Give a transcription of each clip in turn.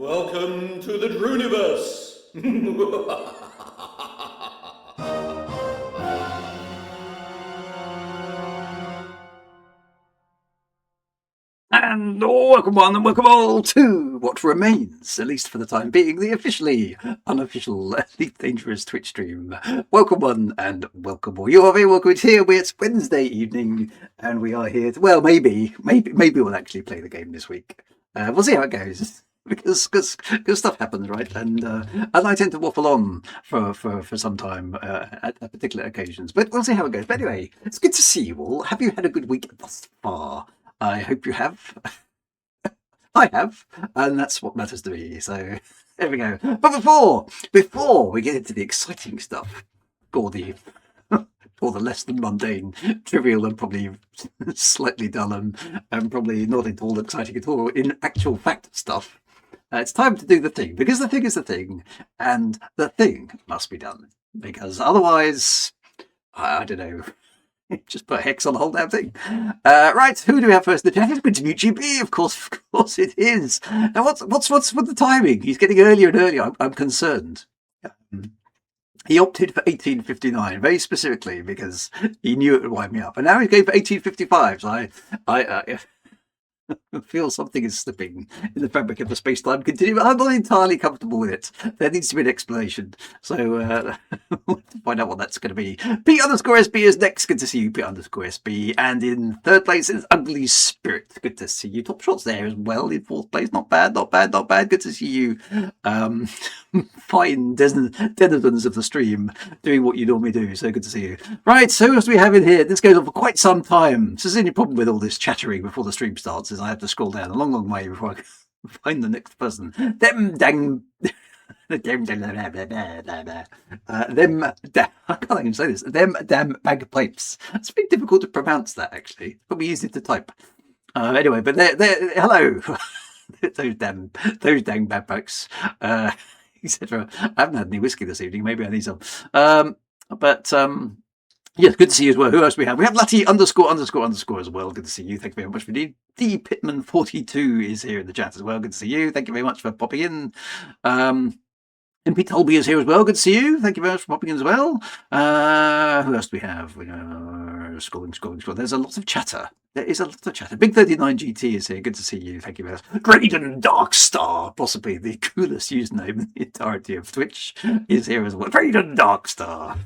Welcome to the Drooniverse! And welcome one and welcome all to what remains, at least for the time being, the officially unofficial Elite Dangerous Twitch stream. Welcome one and welcome all. You are very welcome here. It's Wednesday evening and we are here. Maybe we'll actually play the game this week. We'll see how it goes. Because stuff happens, right? And I tend to waffle on for some time at particular occasions. But we'll see how it goes. But anyway, it's good to see you all. Have you had a good week thus far? I hope you have. I have, and that's what matters to me. So there we go. But before we get into the exciting stuff, or the less than mundane, trivial, and probably slightly dull, and probably not at all exciting at all in actual fact stuff, it's time to do the thing, because the thing is the thing, and the thing must be done, because otherwise, I don't know. Just put hex on the whole damn thing. Right, who do we have first? The chat is going to mute GB, of course it is. Now, what's with the timing? He's getting earlier and earlier. I'm concerned. He opted for 1859 very specifically because he knew it would wind me up, and now he's going for 1855. So I feel something is slipping in the fabric of the space-time continuum. I'm not entirely comfortable with it. There needs to be an explanation. So we'll find out what that's going to be. P_SB is next. Good to see you, P_SB. And in third place is Ugly Spirit. Good to see you. Top shots there as well. In fourth place, not bad. Good to see you. Fine denizens of the stream doing what you normally do. So good to see you. Right, so who else do we have in here? This goes on for quite some time. This is the only problem with all this chattering before the stream starts is I have to scroll down a long way before I can find the next person. I can't even say this. Them damn bagpipes. It's a bit difficult to pronounce that, actually. It's probably easy to type. Anyway, but they're hello. those dang bagpipes. Etc. I haven't had any whiskey this evening. Maybe I need some. Yes, good to see you as well. Who else do we have? We have Latty ___ as well. Good to see you. Thank you very much for D Pitman42 is here in the chat as well. Good to see you. Thank you very much for popping in. MP Tolby is here as well. Good to see you. Thank you very much for popping in as well. Who else do we have? Scrolling. There's a lot of chatter. There is a lot of chatter. Big 39 GT is here. Good to see you. Thank you very much. Drayden Darkstar, possibly the coolest username in the entirety of Twitch, is here as well. Drayden Darkstar.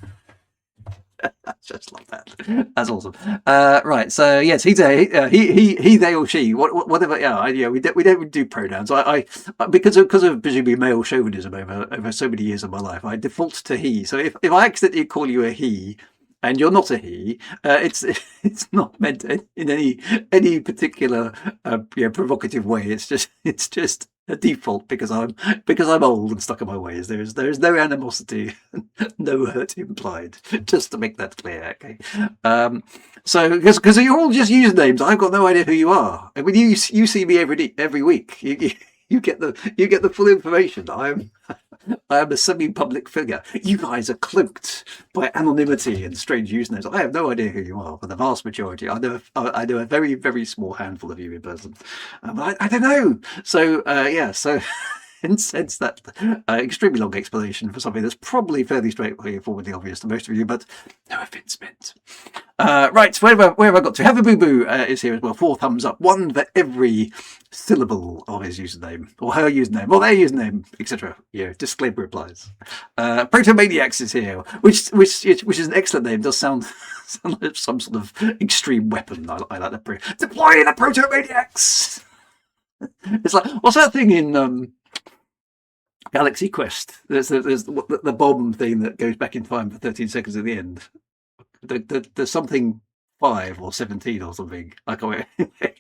I just love that. That's awesome. Right. So yes, he, they, or she, whatever. Yeah. We don't do pronouns. I because of presumably male chauvinism over so many years of my life, I default to he. So if I accidentally call you a he, and you're not a he, it's not meant in any particular provocative way. It's just a default because I'm old and stuck in my ways. There is no animosity, no hurt implied. Just to make that clear, okay? So because you're all just usernames, I've got no idea who you are. I mean, you see me every week. You get the full information. I am a semi-public figure. You guys are cloaked by anonymity and strange usernames. I have no idea who you are. For the vast majority, I know a very, very small handful of you in person. But I don't know. So so hence that extremely long explanation for something that's probably fairly straightforwardly obvious to most of you, but no offence meant. Right, where have I got to? Have a Boo Boo is here as well. 4 thumbs up, 1 for every syllable of his username, or her username, or their username, etc. Disclaimer applies. Protomaniacs is here, which is an excellent name. Does sound like some sort of extreme weapon. I like that. Deploy the Protomaniacs! It's like, what's that thing in Galaxy Quest? There's the bomb thing that goes back in time for 13 seconds at the end. There's something 5 or 17 or something.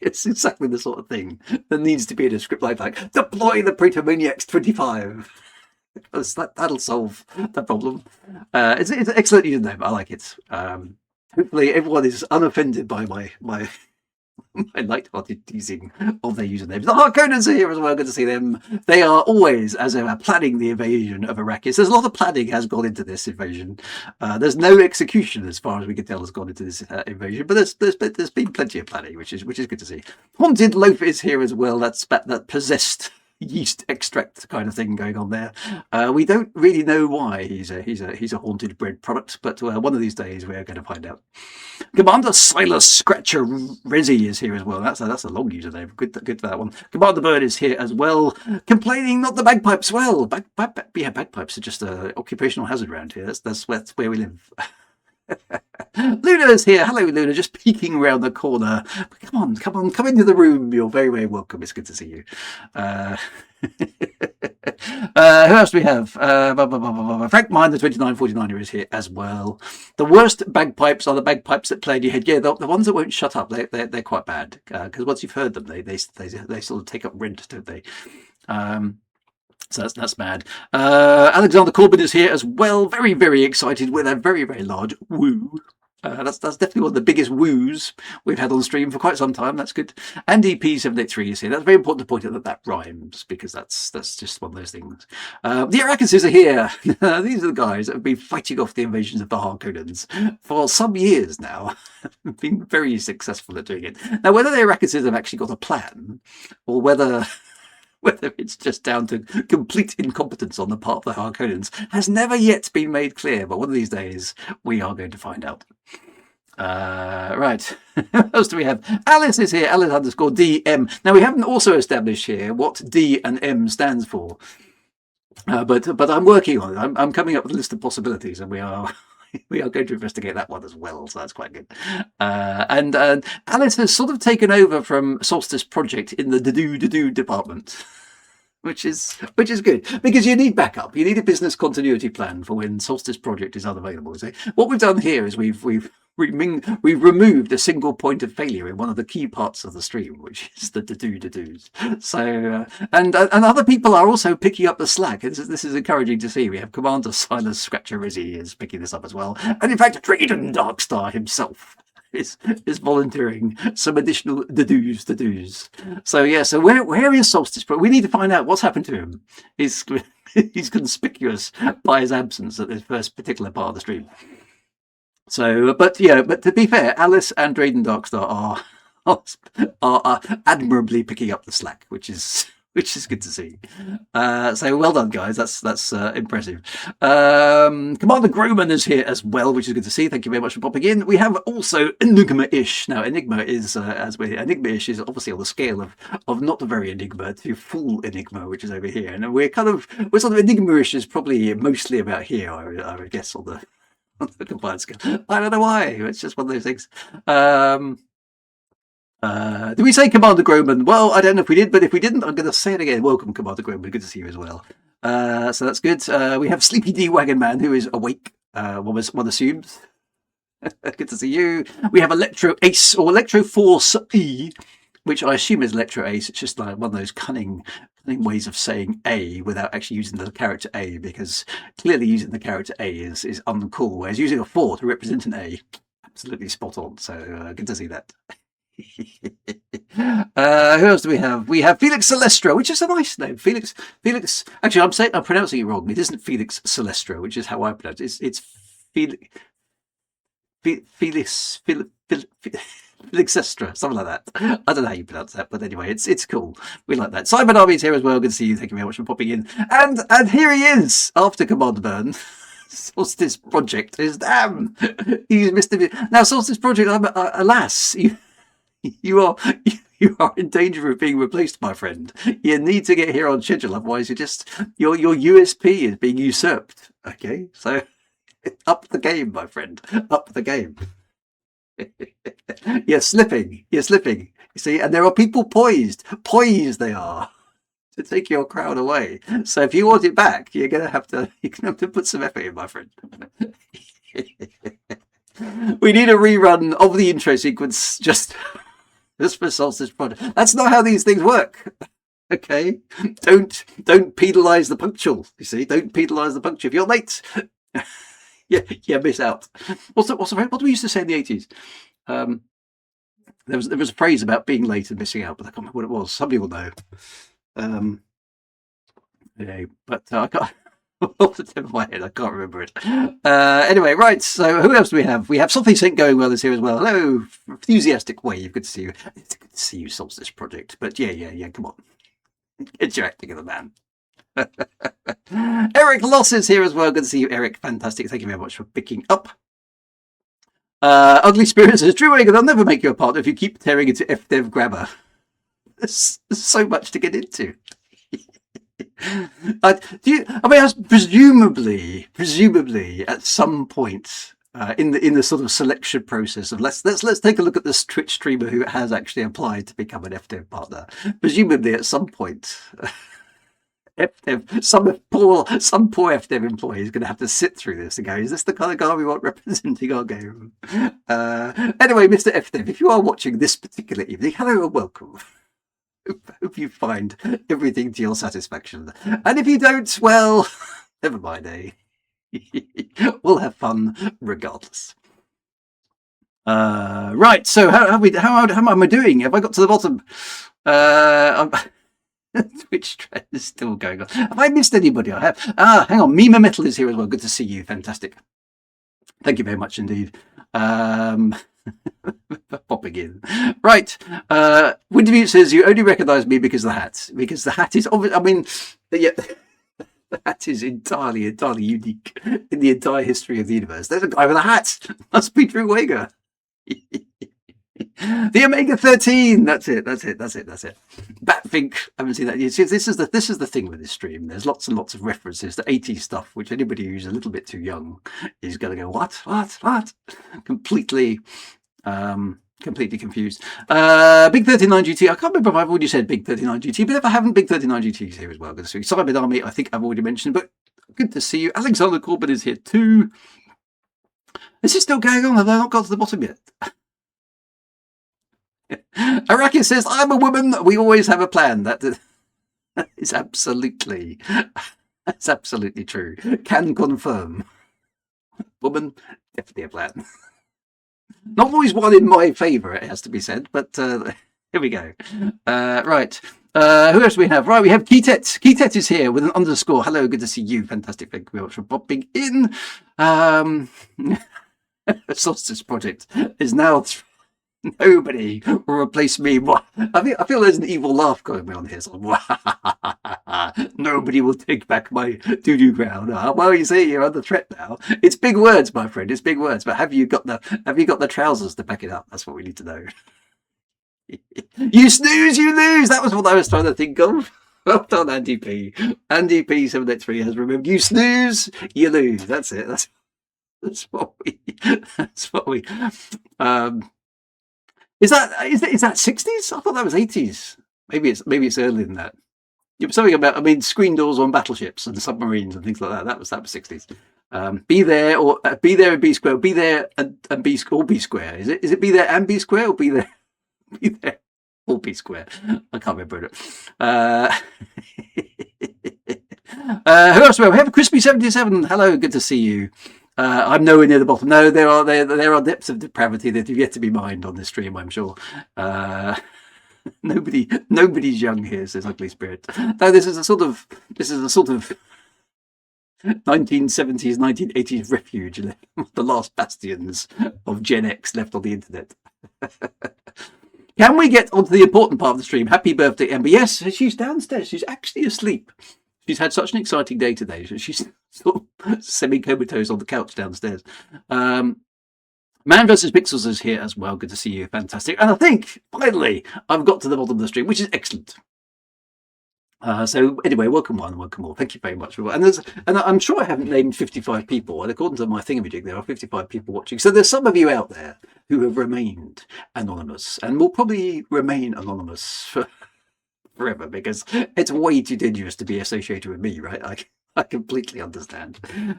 It's exactly the sort of thing that needs to be in a script like deploy the Protomaniacs 25. That'll solve the problem. It's an excellent username. I like it. Hopefully everyone is unoffended by my light-hearted teasing of their usernames. The Harkonnens are here as well. Good to see them. They are always, as ever, planning the invasion of Arrakis. There's a lot of planning has gone into this invasion. There's no execution, as far as we can tell, has gone into this invasion. But there's been plenty of planning, which is good to see. Haunted Loaf is here as well. That possessed yeast extract kind of thing going on there. We don't really know why he's a haunted bread product, but one of these days we're going to find out. Commander Silas Scratcher Resi is here as well. That's a long username. Good for that one. Commander Bird is here as well, complaining not the bagpipes. Well, bagpipes are just an occupational hazard around here. That's where we live. Luna's here. Hello, Luna. Just peeking around the corner. Come on, come into the room. You're very, very welcome. It's good to see you. Who else do we have? Frank Miner 2949 is here as well. The worst bagpipes are the bagpipes that play in your head. Yeah, the ones that won't shut up. They're quite bad because once you've heard them, they sort of take up rent, don't they? So that's bad. Alexander Corbin is here as well. Very, very excited with a very, very large woo. That's definitely one of the biggest woos we've had on stream for quite some time. That's good. And EP783 is here. That's very important to point out that rhymes, because that's just one of those things. The Arakises are here. These are the guys that have been fighting off the invasions of the Harkonnens for some years now. Been very successful at doing it. Now, whether the Arakises have actually got a plan, or whether it's just down to complete incompetence on the part of the Harkonnens, has never yet been made clear, but one of these days we are going to find out. Right, what else do we have? Alice is here, Alice _DM. Now, we haven't also established here what D and M stands for, but I'm working on it. I'm coming up with a list of possibilities, and we are going to investigate that one as well, so that's quite good. And Alice has sort of taken over from Solstice Project in the do department, which is good, because you need backup. You need a business continuity plan for when Solstice Project is unavailable. So what we've done here is we've removed a single point of failure in one of the key parts of the stream, which is the do-do-dos. So, and other people are also picking up the slack. This is encouraging to see. We have Commander Silas Scratcher Rizzi is picking this up as well. And in fact, Drayden Darkstar himself is volunteering some additional do-dos. So yeah, so where is Solstice Pro? We need to find out what's happened to him. He's conspicuous by his absence at this first particular part of the stream. So, but to be fair, Alice and Drayden Darkstar are admirably picking up the slack, which is good to see. So well done, guys. That's impressive. Commander Groman is here as well, which is good to see. Thank you very much for popping in. We have also Enigma-ish. Now, Enigma is Enigma-ish is obviously on the scale of not very Enigma to full Enigma, which is over here, and we're sort of Enigma-ish is probably mostly about here, I would guess, on the combined scale. I don't know why. It's just one of those things. Did we say Commander Groman? Well, I don't know if we did, but if we didn't, I'm going to say it again. Welcome, Commander Groman. Good to see you as well. So that's good. We have Sleepy D Wagon Man, who is awake, one assumes. Good to see you. We have Electro Ace, or Electro Force E, which I assume is Electro Ace. It's just like one of those cunning ways of saying A without actually using the character A, because clearly using the character A is uncool, whereas using a 4 to represent an A, absolutely spot on. So good to see that. Who else do we have? We have Felix Celestro, which is a nice name. Felix. Actually, I'm pronouncing it wrong. It isn't Felix Celestro, which is how I pronounce it. It's Felix Extra, something like that. I don't know how you pronounce that, but anyway, it's cool. We like that. Simon Army is here as well. Good to see you. Thank you very much for popping in. And here he is after Command Burn. Solstice Project is damn. He's Mr. Now, Solstice Project. Alas, you are in danger of being replaced, my friend. You need to get here on schedule, otherwise your USP is being usurped. Okay, so up the game, my friend. Up the game. You're slipping. You see, and there are people poised they are, to take your crown away. So if you want it back, you're gonna have to put some effort in, my friend. We need a rerun of the intro sequence just for Solstice Project. That's not how these things work. Okay, don't penalise the punctual. You see, don't penalise the punctual. If you're late, yeah, miss out. What do we used to say in the 80s? There was a phrase about being late and missing out, but I can't remember what it was. Some people know. But I can't. Off the tip of my head, I can't remember it. Anyway, right. So who else do we have? We have Something Ain't Going Well is here as well. Hello, Enthusiastic Wave. Good to see you. It's good to see you, Solstice Project. But yeah. Come on. Get your acting of the man. Eric Loss is here as well. Good to see you, Eric. Fantastic. Thank you very much for picking up. Ugly Spirit says, Drew Wager, they'll never make you a partner if you keep tearing into FDev grammar. There's so much to get into. Presumably, at some point in the sort of selection process of let's take a look at this Twitch streamer who has actually applied to become an FDev partner. Presumably, at some point, FDev, some poor FDev employee is going to have to sit through this and go, "Is this the kind of guy we want representing our game?" Anyway, Mr. FDev, if you are watching this particular evening, hello and welcome. Hope you find everything to your satisfaction. And if you don't, well, never mind, eh? We'll have fun regardless. Right, so how am I doing? Have I got to the bottom? Twitch trend is still going on. Have I missed anybody? I have. Hang on. Mima Metal is here as well. Good to see you. Fantastic. Thank you very much indeed. Popping in. Right. Wintermute says you only recognise me because of the hat. Because the hat is obvious. I mean, yeah, the hat is entirely unique in the entire history of the universe. There's a guy with a hat. Must be Drew Wager. The Omega 13. That's it. Batfink. I haven't seen that. You see, this is the thing with this stream. There's lots and lots of references to 80s stuff, which anybody who's a little bit too young is going to go, what? Completely confused. Big 39 GT. I can't remember if I've already said Big 39 GT, but if I haven't, Big 39 GT is here as well. Good to see you. Cyber Army, I think I've already mentioned, but good to see you. Alexander Corbin is here too. This is still going on. Have I not got to the bottom yet? Araki says, I'm a woman. We always have a plan. That is absolutely true. Can confirm. Woman, definitely a plan. Not always one in my favour, it has to be said, but here we go. Right. Who else do we have? Right, we have Keetet. Keetet is here with an underscore. Hello, good to see you. Fantastic. Thank you very much for popping in. Solstice Project is now... Nobody will replace me. I feel there's an evil laugh going on here. So, nobody will take back my doo-doo ground. Well, you see, you're under threat now. It's big words, my friend. It's big words. But have you got the trousers to back it up? That's what we need to know. You snooze, you lose. That was what I was trying to think of. Well done, Andy P. Andy P783 has remembered. You snooze, you lose. That's it. That's what we. Is that 60s? I thought that was 80s. Maybe it's earlier than that. Something about, screen doors on battleships and submarines and things like that. That was 60s. Be there and be square. Be there and be or be square. Is it be there and be square or be there or be square? I can't remember it. Who else? We have Crispy77. Hello, good to see you. I'm nowhere near the bottom. No, there are depths of depravity that have yet to be mined on this stream, I'm sure. Nobody's young here, says Ugly Spirit. No, this is a sort of 1970s, 1980s refuge, the last bastions of Gen X left on the internet. Can we get onto the important part of the stream? Happy birthday, Ember. Yes, she's downstairs. She's actually asleep. She's had such an exciting day today. She's sort of semi-comatose on the couch downstairs. Man vs. Pixels is here as well. Good to see you. Fantastic. And I think, finally, I've got to the bottom of the stream, which is excellent. So anyway, welcome one, welcome all. Thank you very much. And I'm sure I haven't named 55 people. And according to my thingamajig, there are 55 people watching. So there's some of you out there who have remained anonymous and will probably remain anonymous forever, because it's way too dangerous to be associated with me, right? I completely understand.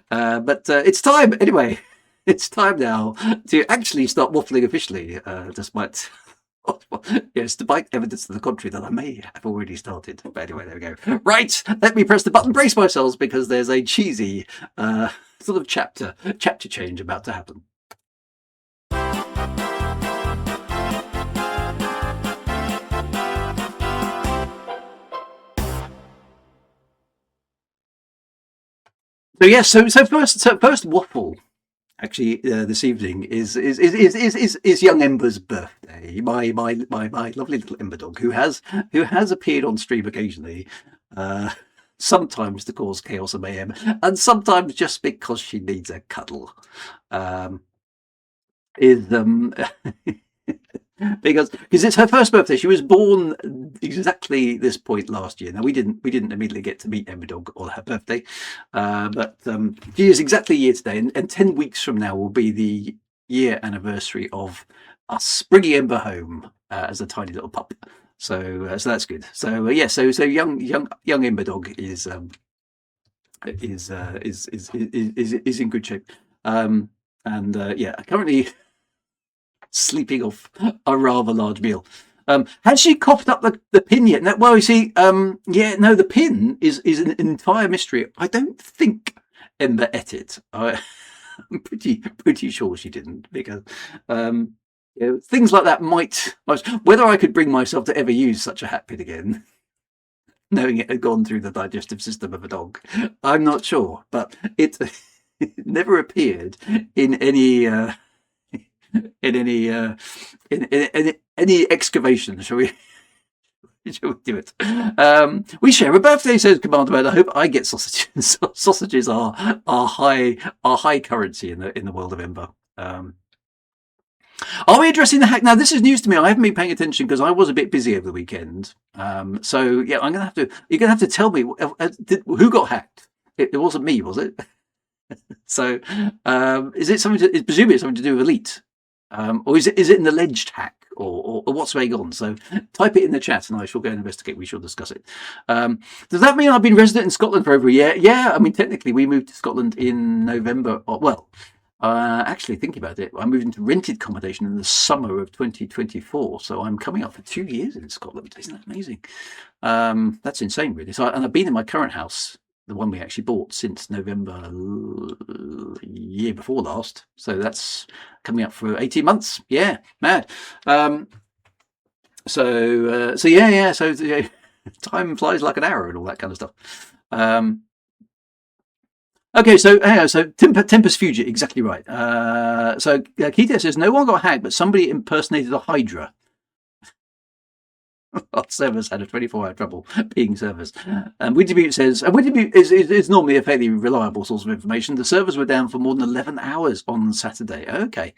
But it's time, anyway. It's time now to actually start waffling officially, despite evidence to the contrary that I may have already started. But anyway, there we go. Right, let me press the button, brace myself, because there's a cheesy sort of chapter change about to happen. So yes, so first waffle Actually, this evening is young Ember's birthday. My lovely little Ember dog, who has appeared on stream occasionally, sometimes to cause chaos and mayhem, and sometimes just because she needs a cuddle. Because it's her first birthday. She was born exactly this point last year. Now we didn't immediately get to meet Ember Dog on her birthday, but she is exactly a year today, and 10 weeks from now will be the year anniversary of us bringing Ember home as a tiny little pup. So that's good. So so young Ember Dog is in good shape, and currently sleeping off a rather large meal. Has she coughed up the pin yet? No, well, you see, the pin is an entire mystery. I don't think Ember ate it. I'm pretty sure she didn't, because things like that might. Whether I could bring myself to ever use such a hat pin again, knowing it had gone through the digestive system of a dog, I'm not sure. But it never appeared in any. In any excavation, shall we do it? We share a birthday, says Commander Man. I hope I get sausages. Sausages are high currency in the world of Ember. Are we addressing the hack? Now, this is news to me. I haven't been paying attention because I was a bit busy over the weekend. So yeah, you're gonna have to tell me who got hacked. It wasn't me, was it? So is it something? Presumably it's something to do with Elite. Or is it an alleged hack, or what's going on? So type it in the chat and I shall go and investigate. We shall discuss it. Does that mean I've been resident in Scotland for over a year? Yeah, I mean, technically we moved to Scotland in November. Actually thinking about it, I moved into rented accommodation in the summer of 2024. So I'm coming up for 2 years in Scotland. Isn't that amazing? That's insane, really. And I've been in my current house, the one we actually bought, since November year before last. So that's coming up for 18 months. Yeah, mad. So time flies like an arrow and all that kind of stuff. Okay, so Tempest Fugia, exactly right. So Keita says no one got hacked, but somebody impersonated a Hydra. Our servers had a 24-hour trouble pinging servers. And Wintermute says, Wintermute is normally a fairly reliable source of information. The servers were down for more than 11 hours on Saturday. Okay.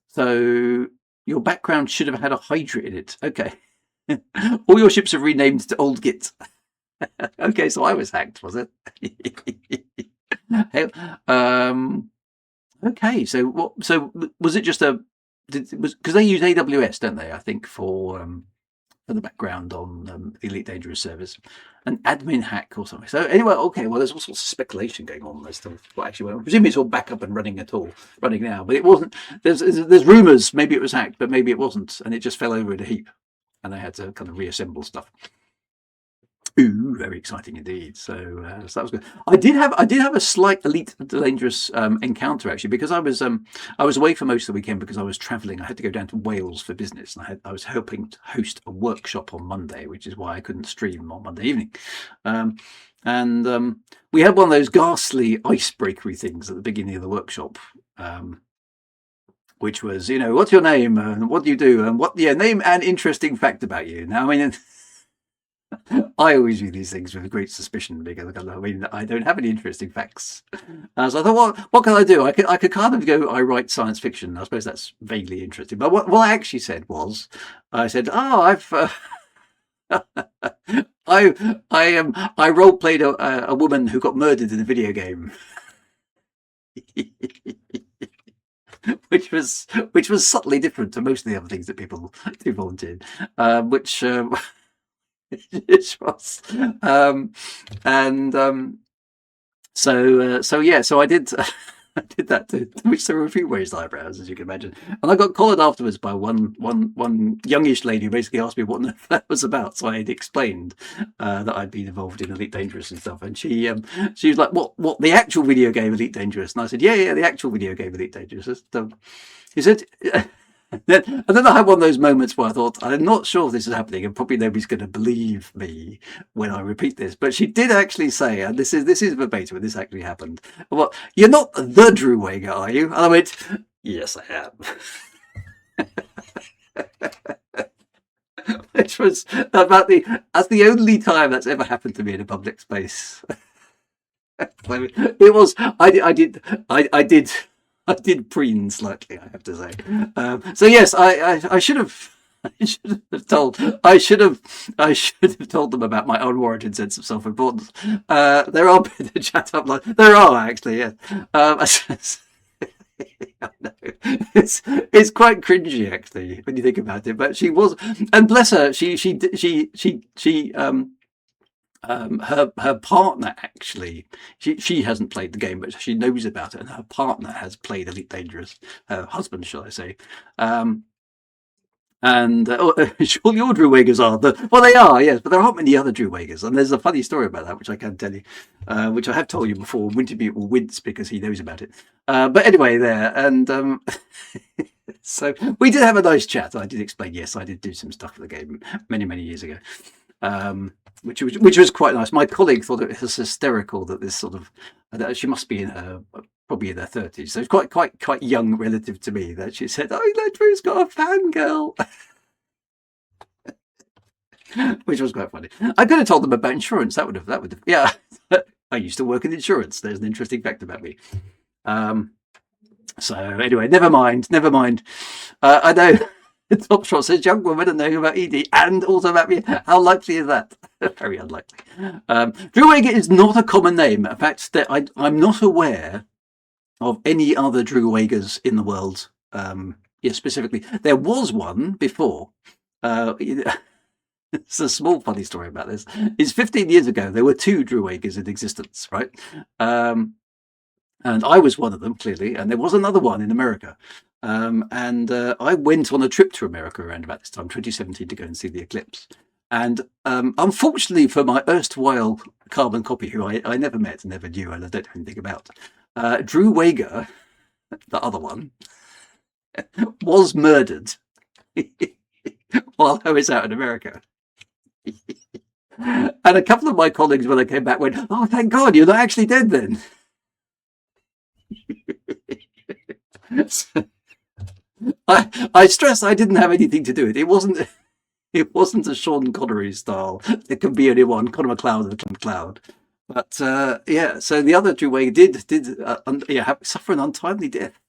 So your background should have had a Hydra in it. Okay. All your ships are renamed to Old Git. Okay, so I was hacked, was it? Okay, so what? So was it just because they use AWS, don't they? I think for the background on the Elite Dangerous servers, an admin hack or something. So anyway, okay. Well, there's all sorts of speculation going on as to what actually went on. I presume it's all back up and running now, but it wasn't. There's rumours. Maybe it was hacked, but maybe it wasn't, and it just fell over in a heap, and they had to kind of reassemble stuff. Ooh, very exciting indeed. So that was good. I did have a slight Elite Dangerous encounter, actually, because I was away for most of the weekend because I was travelling. I had to go down to Wales for business, and I was helping to host a workshop on Monday, which is why I couldn't stream on Monday evening. And we had one of those ghastly icebreakery things at the beginning of the workshop, which was, what's your name and what do you do and name and interesting fact about you. Now, I mean. I always view these things with great suspicion because I don't have any interesting facts. So I thought, what can I do? I could kind of go, I write science fiction. I suppose that's vaguely interesting. But what I actually said was, I said, I role played a woman who got murdered in a video game. Which was subtly different to most of the other things that people do volunteer, it was, so I did I did that to which there were a few raised eyebrows, as you can imagine, and I got collared afterwards by one youngish lady who basically asked me what that was about. So I had explained that I'd been involved in Elite Dangerous and stuff, and she was like, what the actual video game Elite Dangerous? And I said, yeah, the actual video game Elite Dangerous. He said, and then I had one of those moments where I thought, I'm not sure if this is happening, and probably nobody's going to believe me when I repeat this. But she did actually say, and this is verbatim, and this actually happened. Well, you're not the Drew Wager, are you? And I went, yes, I am. Which was about that's the only time that's ever happened to me in a public space. It was. I did preen slightly, I have to say. So yes, I should have. I should have told them about my unwarranted sense of self-importance. There are bits of chat up like there are actually, yeah. It's quite cringy actually when you think about it. But she was, and bless her, her partner actually, she hasn't played the game, but she knows about it, and her partner has played Elite Dangerous. Her husband, shall I say? And sure, your Drew Wagers are well, they are, yes, but there aren't many other Drew Wagers, and there's a funny story about that which I can tell you, which I have told you before. Winterbutte will wince because he knows about it. But anyway, there and so we did have a nice chat. I did explain, yes, I did do some stuff for the game many years ago. Which was quite nice. My colleague thought it was hysterical that this sort of she must be in her probably in her 30s, so it's quite young relative to me. That she said, "Oh, Drew's got a fangirl," which was quite funny. I could have told them about insurance. That would have yeah. I used to work in insurance. There's an interesting fact about me. So anyway, never mind. I know. Top Shot says young woman and knowing about ED and also about me. How likely is that? Very unlikely. Drew Wager is not a common name. In fact, I'm not aware of any other Drew Wagers in the world. Specifically, there was one before. It's a small funny story about this. It's 15 years ago. There were two Drew Wagers in existence, right? And I was one of them, clearly. And there was another one in America. I went on a trip to America around about this time, 2017, to go and see the eclipse. And unfortunately for my erstwhile carbon copy, who I never met, never knew, and I don't know anything about, Drew Wager, the other one, was murdered while I was out in America. And a couple of my colleagues, when I came back, went, "Oh, thank God, you're not actually dead then." I stress I didn't have anything to do with it. It wasn't a Sean Connery style. There can be only one, Conor McLeod and Tom McLeod. But yeah, so the other Drew Wager did suffer an untimely death,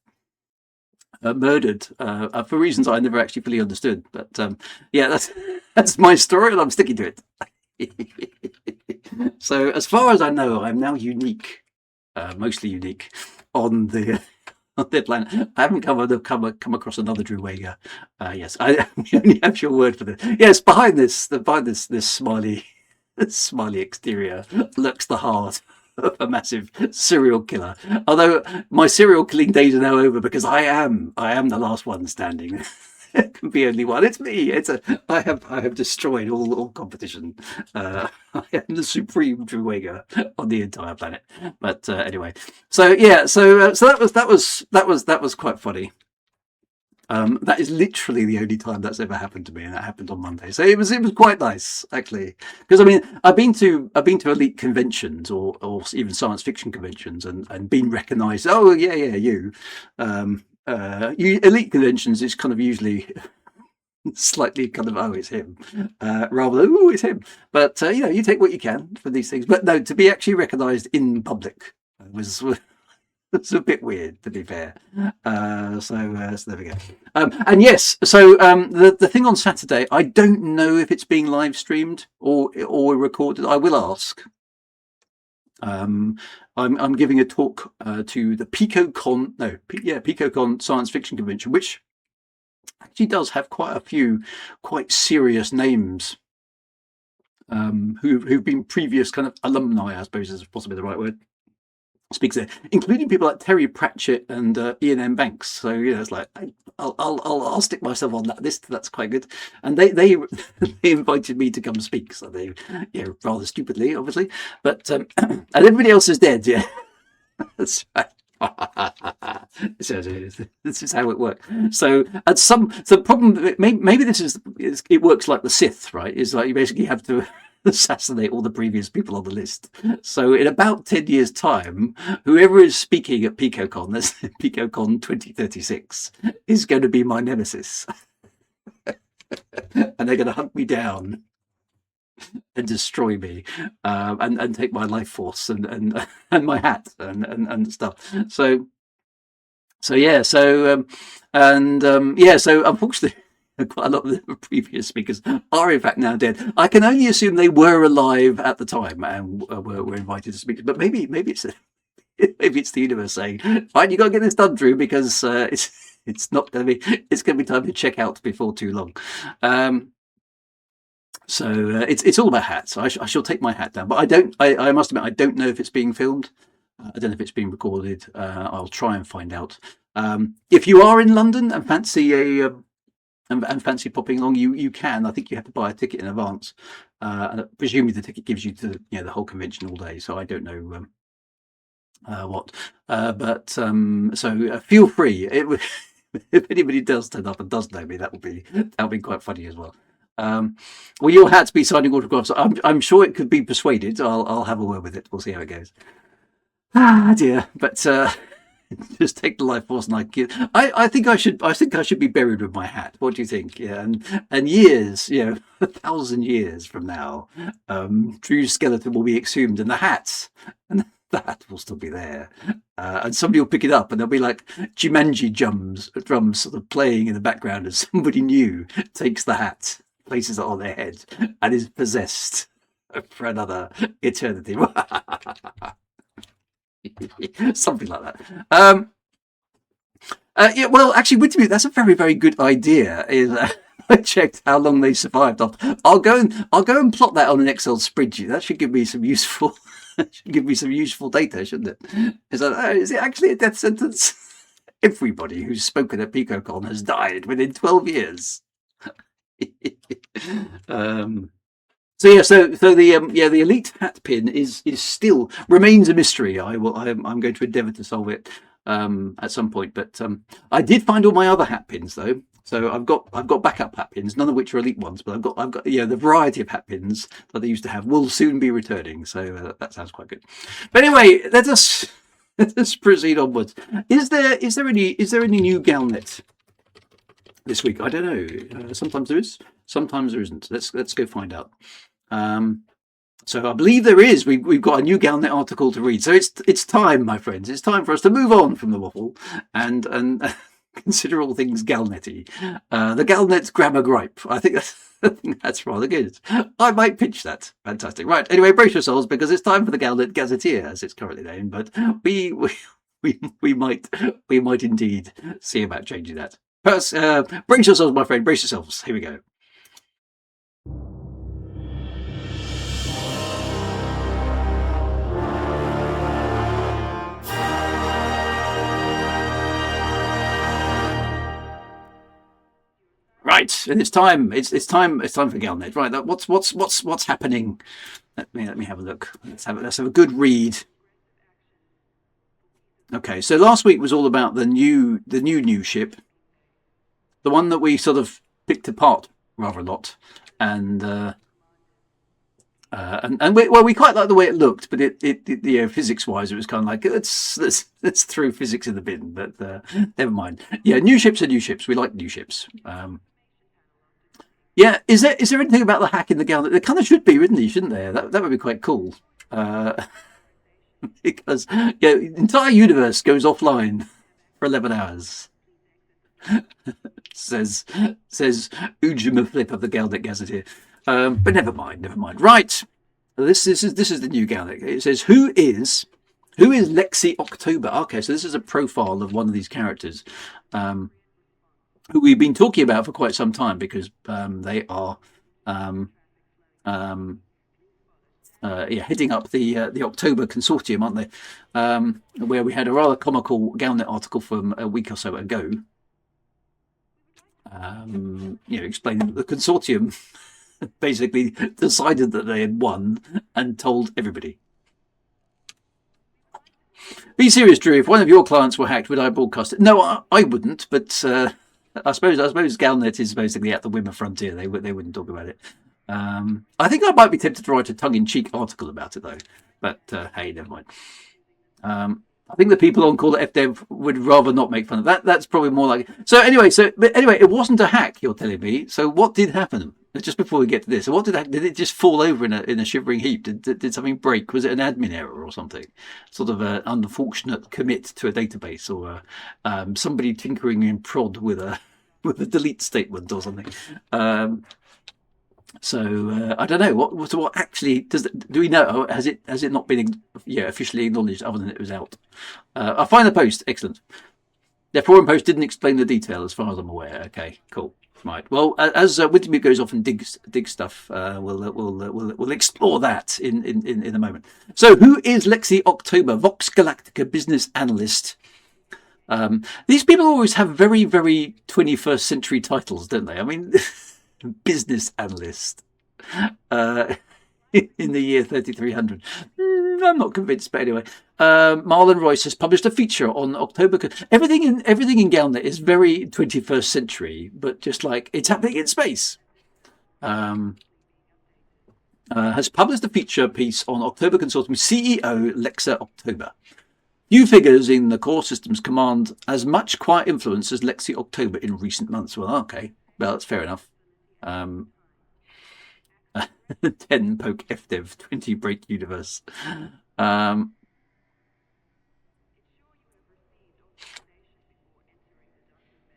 murdered for reasons I never actually fully understood. But yeah, that's my story, and I'm sticking to it. So as far as I know, I'm now unique, mostly unique on the planet. I haven't come across another Drew Wager. Yes, we only have your word for this. Yes, behind this smiley exterior lurks the heart of a massive serial killer. Although my serial killing days are now over because I am the last one standing. There can be only one. It's me. I have destroyed all competition. I am the supreme Drew Wager on the entire planet. But anyway, so yeah, so that was quite funny. That is literally the only time that's ever happened to me, and that happened on Monday. So it was quite nice actually, because I mean I've been to elite conventions or even science fiction conventions and been recognised. Oh yeah, you. Elite conventions is kind of usually slightly kind of, oh, it's him, rather than, oh, it's him. But you take what you can for these things. But no, to be actually recognised in public was a bit weird, to be fair. So there we go. And yes, so the thing on Saturday, I don't know if it's being live streamed or recorded. I will ask. I'm giving a talk to the PicoCon Science Fiction Convention, which actually does have quite a few quite serious names who've been previous kind of alumni, I suppose is possibly the right word. Speaks there, including people like Terry Pratchett and Ian M. Banks. So it's like I'll stick myself on that list. That's quite good. And they invited me to come speak. So they rather stupidly, obviously, but and everybody else is dead. Yeah, that's right. So this is how it works. So at the problem, maybe this is it works like the Sith, right? Is like you basically have to assassinate all the previous people on the list. So in about 10 years' time, whoever is speaking at PicoCon, that's PicoCon 2036, is going to be my nemesis. And they're going to hunt me down and destroy me, and take my life force and my hat and stuff. So yeah, so so unfortunately, quite a lot of the previous speakers are in fact now dead. I can only assume they were alive at the time and were invited to speak. But maybe it's maybe it's the universe saying, "Right, you got to get this done, Drew, because it's not going to be it's going to be time to check out before too long." So it's all about hats. I shall take my hat down, but I don't. I must admit, I don't know if it's being filmed. I don't know if it's being recorded. I'll try and find out. If you are in London and fancy and fancy popping along, you can. I think you have to buy a ticket in advance. And presumably the ticket gives you to the whole convention all day. So I don't know what, but so feel free. If anybody does turn up and does know me, that'll be quite funny as well. Will your hats be signing autographs? I'm sure it could be persuaded. I'll have a word with it. We'll see how it goes. Ah dear, but just take the life force and I think I should be buried with my hat. What do you think? Yeah, and years, 1,000 years from now, Drew's skeleton will be exhumed, and the hat will still be there, and somebody will pick it up, and there'll be like Jumanji drums sort of playing in the background as somebody new takes the hat, places it on their head, and is possessed for another eternity. Something like that. Yeah, well, actually, with me, that's a very, very good idea. I checked how long they survived. I'll go and plot that on an Excel spreadsheet. That should give me some useful data, shouldn't it? Is it actually a death sentence? Everybody who's spoken at PicoCon has died within 12 years. So the elite hat pin is still remains a mystery. I'm going to endeavour to solve it at some point. But I did find all my other hat pins though. So I've got backup hat pins, none of which are elite ones, but I've got the variety of hat pins that they used to have will soon be returning. So that sounds quite good. But anyway, let us proceed onwards. Is there any new GalNet this week? I don't know. Sometimes there is, sometimes there isn't. Let's go find out. So I believe there is. We've got a new GalNet article to read. So it's time, my friends. It's time for us to move on from the waffle and consider all things GalNetty. The GalNet grammar gripe. I think that's rather good. I might pitch that. Fantastic. Right. Anyway, brace yourselves because it's time for the GalNet Gazetteer, as it's currently named. But we might indeed see about changing that. First, brace yourselves, my friend. Brace yourselves. Here we go. Right, and it's time. It's time for GalNet. Right, what's happening? Let me have a look. Let's have a good read. Okay, so last week was all about the new ship, the one that we sort of picked apart rather a lot, and we quite like the way it looked, but it physics wise it was kind of like let's throw physics in the bin. But never mind. Yeah, new ships are new ships. We like new ships. Yeah, is there anything about the hack in the GalNet? There kind of should be, shouldn't there? That would be quite cool. Because the entire universe goes offline for 11 hours. says Ujima Flip of the GalNet Gazetteer. But never mind. Right, this is the new GalNet. It says who is Lexi October? Okay, so this is a profile of one of these characters. Who we've been talking about for quite some time because they are heading up the October consortium, aren't they? Where we had a rather comical GalNet article from a week or so ago, explaining that the consortium basically decided that they had won and told everybody. Be serious, Drew. If one of your clients were hacked, would I broadcast it? No, I wouldn't. But I suppose GalNet is basically at the whim of Frontier. They wouldn't talk about it. I think I might be tempted to write a tongue-in-cheek article about it though. But hey, never mind. I think the people on Call It FDev would rather not make fun of that. That's probably more like so. Anyway, it wasn't a hack. You're telling me. So what did happen? Just before we get to this, so what did it just fall over in a shivering heap? Did something break? Was it an admin error or something? Sort of an unfortunate commit to a database, or somebody tinkering in prod with a delete statement or something. So I don't know what actually do we know? Has it not been officially acknowledged other than it was out? I'll find the post. Excellent. Their forum post didn't explain the detail as far as I'm aware. Okay, cool. Right. Well, as Wintermute goes off and digs stuff, we'll explore that in a moment. So, who is Lexi October, Vox Galactica business analyst? These people always have very, very 21st century titles, don't they? I mean, business analyst in the year 3300. I'm not convinced, but anyway. Marlon Royce has published a feature on October. Everything in GalNet is very 21st century, but just like it's happening in space. Has published a feature piece on October Consortium CEO Lexa October. Few figures in the core systems command as much quiet influence as Lexi October in recent months. Well, okay, well that's fair enough. 10 poke FDev, 20 break universe.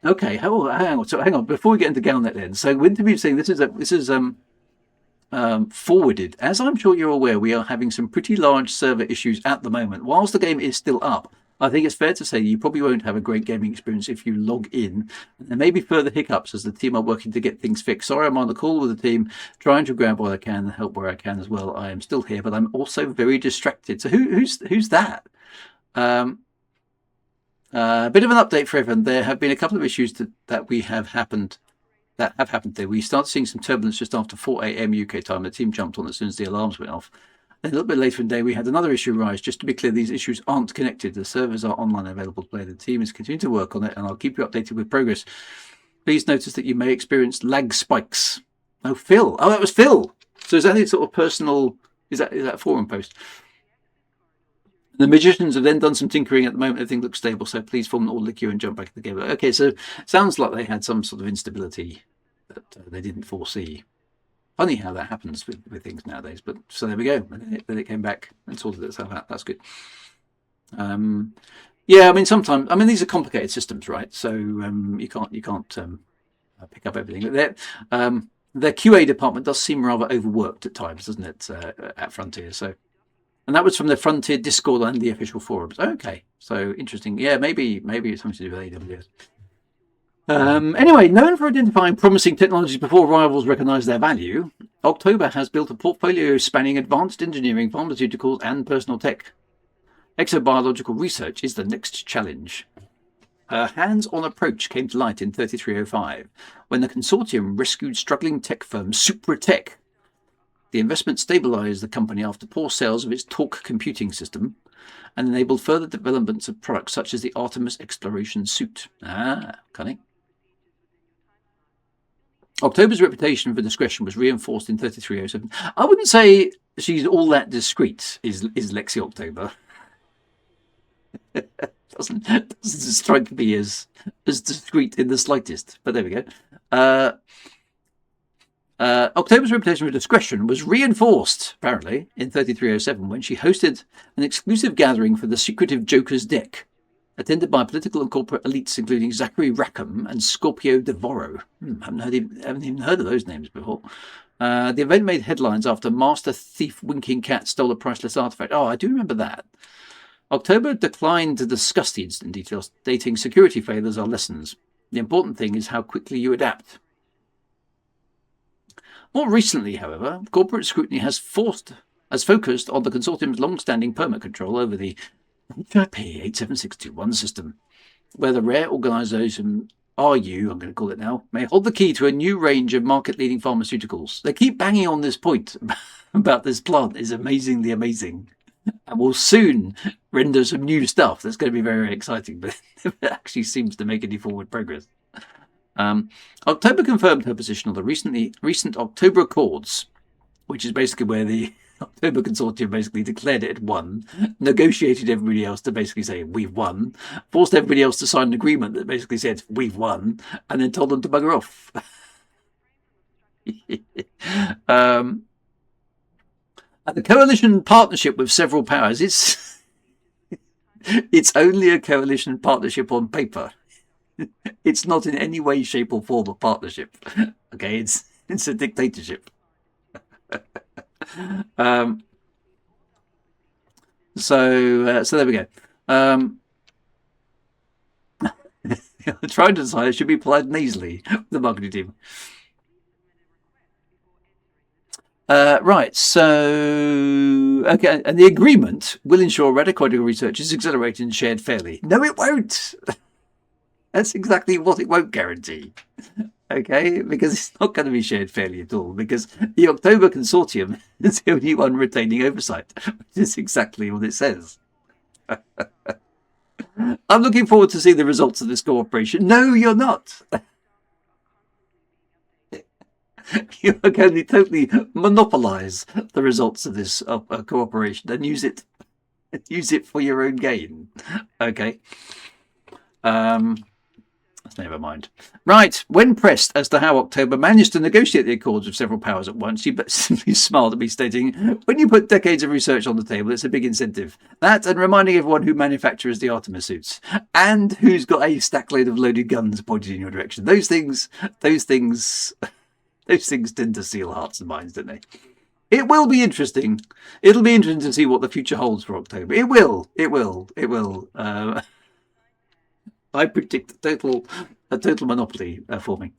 Okay, hang on. So hang on. Before we get into GalNet, then. So Wintermute saying this is forwarded. As I'm sure you're aware, we are having some pretty large server issues at the moment. Whilst the game is still up, I think it's fair to say you probably won't have a great gaming experience if you log in. There may be further hiccups as the team are working to get things fixed. Sorry, I'm on the call with the team, trying to grab what I can and help where I can as well. I am still here, but I'm also very distracted. So who's that? A bit of an update for everyone. There have been a couple of issues that have happened there. We started seeing some turbulence just after 4 a.m. UK time. The team jumped on as soon as the alarms went off. Then a little bit later in the day, we had another issue rise. Just to be clear, these issues aren't connected. The servers are online and available to play. The team is continuing to work on it, and I'll keep you updated with progress. Please notice that you may experience lag spikes. Oh, Phil. Oh, that was Phil. So is that any sort of personal... Is that a forum post? The magicians have then done some tinkering at the moment. Everything looks stable, so please form an orderly queue and jump back in the game. Okay, so sounds like they had some sort of instability that they didn't foresee. Funny how that happens with things nowadays, but so there we go. Then it came back and sorted itself out. That's good. Yeah, I mean sometimes these are complicated systems, right? So you can't pick up everything. Their QA department does seem rather overworked at times, doesn't it? At Frontier, so. And that was from the Frontier Discord and the official forums. Okay, so interesting. Yeah, maybe it's something to do with AWS. Anyway, known for identifying promising technologies before rivals recognize their value, October has built a portfolio spanning advanced engineering, pharmaceuticals, and personal tech. Exobiological research is the next challenge. Her hands-on approach came to light in 3305 when the consortium rescued struggling tech firm Supratech. The investment stabilized the company after poor sales of its Talk computing system and enabled further developments of products such as the Artemis exploration suit. Cunning. October's reputation for discretion was reinforced in 3307. I wouldn't say she's all that discreet, is Lexi October. doesn't strike me as discreet in the slightest, but there we go. October's reputation for discretion was reinforced, apparently, in 3307 when she hosted an exclusive gathering for the secretive Joker's deck, attended by political and corporate elites including Zachary Rackham and Scorpio Devoro. Haven't even heard of those names before. The event made headlines after Master Thief Winking Cat stole a priceless artifact. Oh, I do remember that. October declined to discuss the incident details, stating security failures are lessons. The important thing is how quickly you adapt. More recently, however, corporate scrutiny has focused on the consortium's long-standing permit control over the HIP 87621 system, where the rare organisation RU, I'm going to call it now, may hold the key to a new range of market-leading pharmaceuticals. They keep banging on this point about this plant is amazingly amazing. and will soon render some new stuff that's going to be very, very exciting, but it actually seems to make any forward progress. October confirmed her position on the recent October Accords, which is basically where the October Consortium basically declared it had won, negotiated everybody else to basically say, we've won, forced everybody else to sign an agreement that basically said, we've won, and then told them to bugger off. And the coalition partnership with several powers, it's only a coalition partnership on paper. It's not in any way, shape, or form a partnership. Okay, it's a dictatorship. So there we go. I'm trying to decide it should be applied nasally, the marketing team. Right, so okay, and the agreement will ensure radical research is accelerated and shared fairly. No, it won't. That's exactly what it won't guarantee. Okay, because it's not going to be shared fairly at all, because the October Consortium is the only one retaining oversight, which is exactly what it says. I'm looking forward to seeing the results of this cooperation. No, you're not. You are going to totally monopolize the results of this cooperation and use it for your own gain. Okay. Never mind. Right. When pressed as to how October managed to negotiate the accords with several powers at once, she simply smiled at me, stating, when you put decades of research on the table, it's a big incentive. That and reminding everyone who manufactures the Artemis suits and who's got a stack load of loaded guns pointed in your direction. Those things tend to seal hearts and minds, don't they? It will be interesting. It'll be interesting to see what the future holds for October. It will. I predict a total monopoly forming.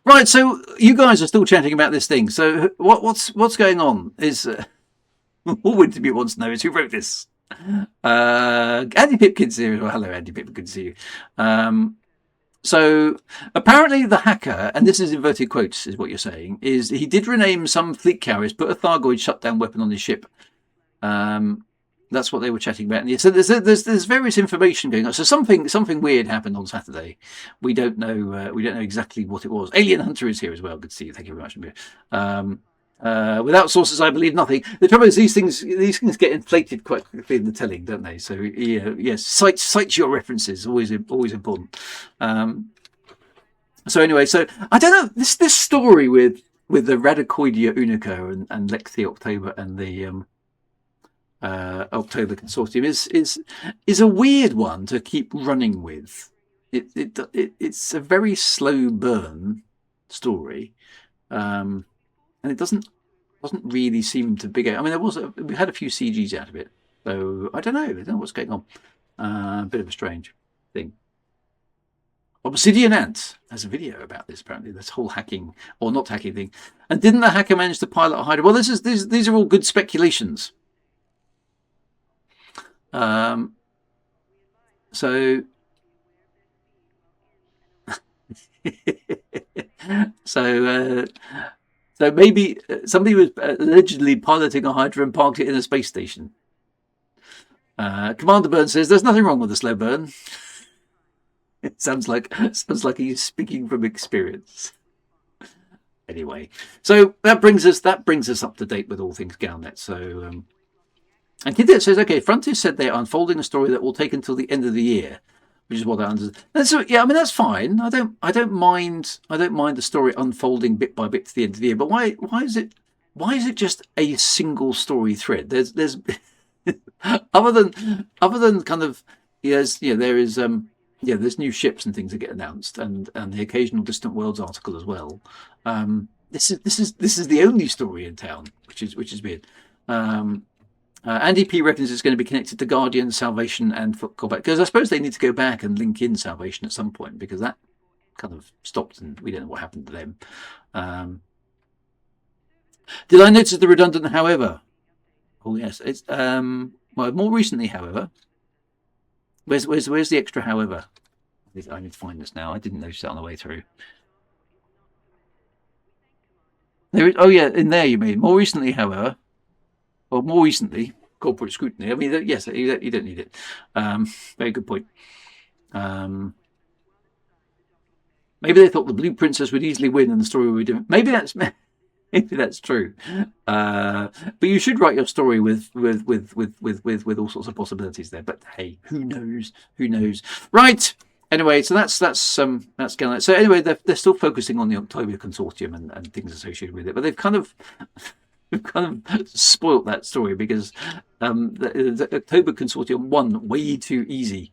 Right, so you guys are still chatting about this thing. So what's going on? Is all Wintermute wants to know is who wrote this. Andy Pipkin's here. Well, hello, Andy Pipkin. Good to see you. So apparently the hacker, and this is inverted quotes, is what you're saying, is he did rename some fleet carriers, put a Thargoid shutdown weapon on his ship. That's what they were chatting about. And so there's various information going on. So something weird happened on Saturday. We don't know exactly what it was. Alien Hunter is here as well. Good to see you. Thank you very much. Without sources, I believe nothing. The trouble is these things get inflated quite quickly in the telling, don't they? So yes, cite your references. Always important. So anyway, so I don't know this story with the Radicoidea unica and Lectio October and the October Consortium is a weird one to keep running with. It's a very slow burn story, and it doesn't really seem to big out. I mean, we had a few CGs out of it, so I don't know what's going on. A bit of a strange thing. Obsidian Ant has a video about this, apparently, this whole hacking or not hacking thing. And didn't the hacker manage to pilot a Hydra? Well, these are all good speculations. So maybe somebody was allegedly piloting a Hydra and parked it in a space station. Commander Burn says there's nothing wrong with the slow burn. It sounds like he's speaking from experience. Anyway, so that brings us up to date with all things GalNet. So. And Kiddet says, okay, Frontier said they are unfolding a story that will take until the end of the year, which is what I understand. So yeah, I mean that's fine. I don't mind the story unfolding bit by bit to the end of the year. But why is it just a single story thread? There's other than kind of there's new ships and things that get announced and the occasional Distant Worlds article as well. This is the only story in town, which is weird. Andy P reckons it's going to be connected to Guardian, Salvation, and Foot Combat, because I suppose they need to go back and link in Salvation at some point, because that kind of stopped and we don't know what happened to them. Did I notice the redundant however? Oh yes, it's well more recently, however. Where's the extra however? I need to find this now. I didn't notice it on the way through. There is, oh yeah, in there you mean more recently, however. or more recently, corporate scrutiny. I mean, yes, you don't need it. Very good point. Maybe they thought the Blue Princess would easily win and the story would be different. Maybe that's true. But you should write your story with all sorts of possibilities there. But hey, who knows? Who knows? Right. Anyway, so that's GalNet. So anyway, they're still focusing on the October Consortium and things associated with it, but they've kind of spoilt that story because the October Consortium won way too easy.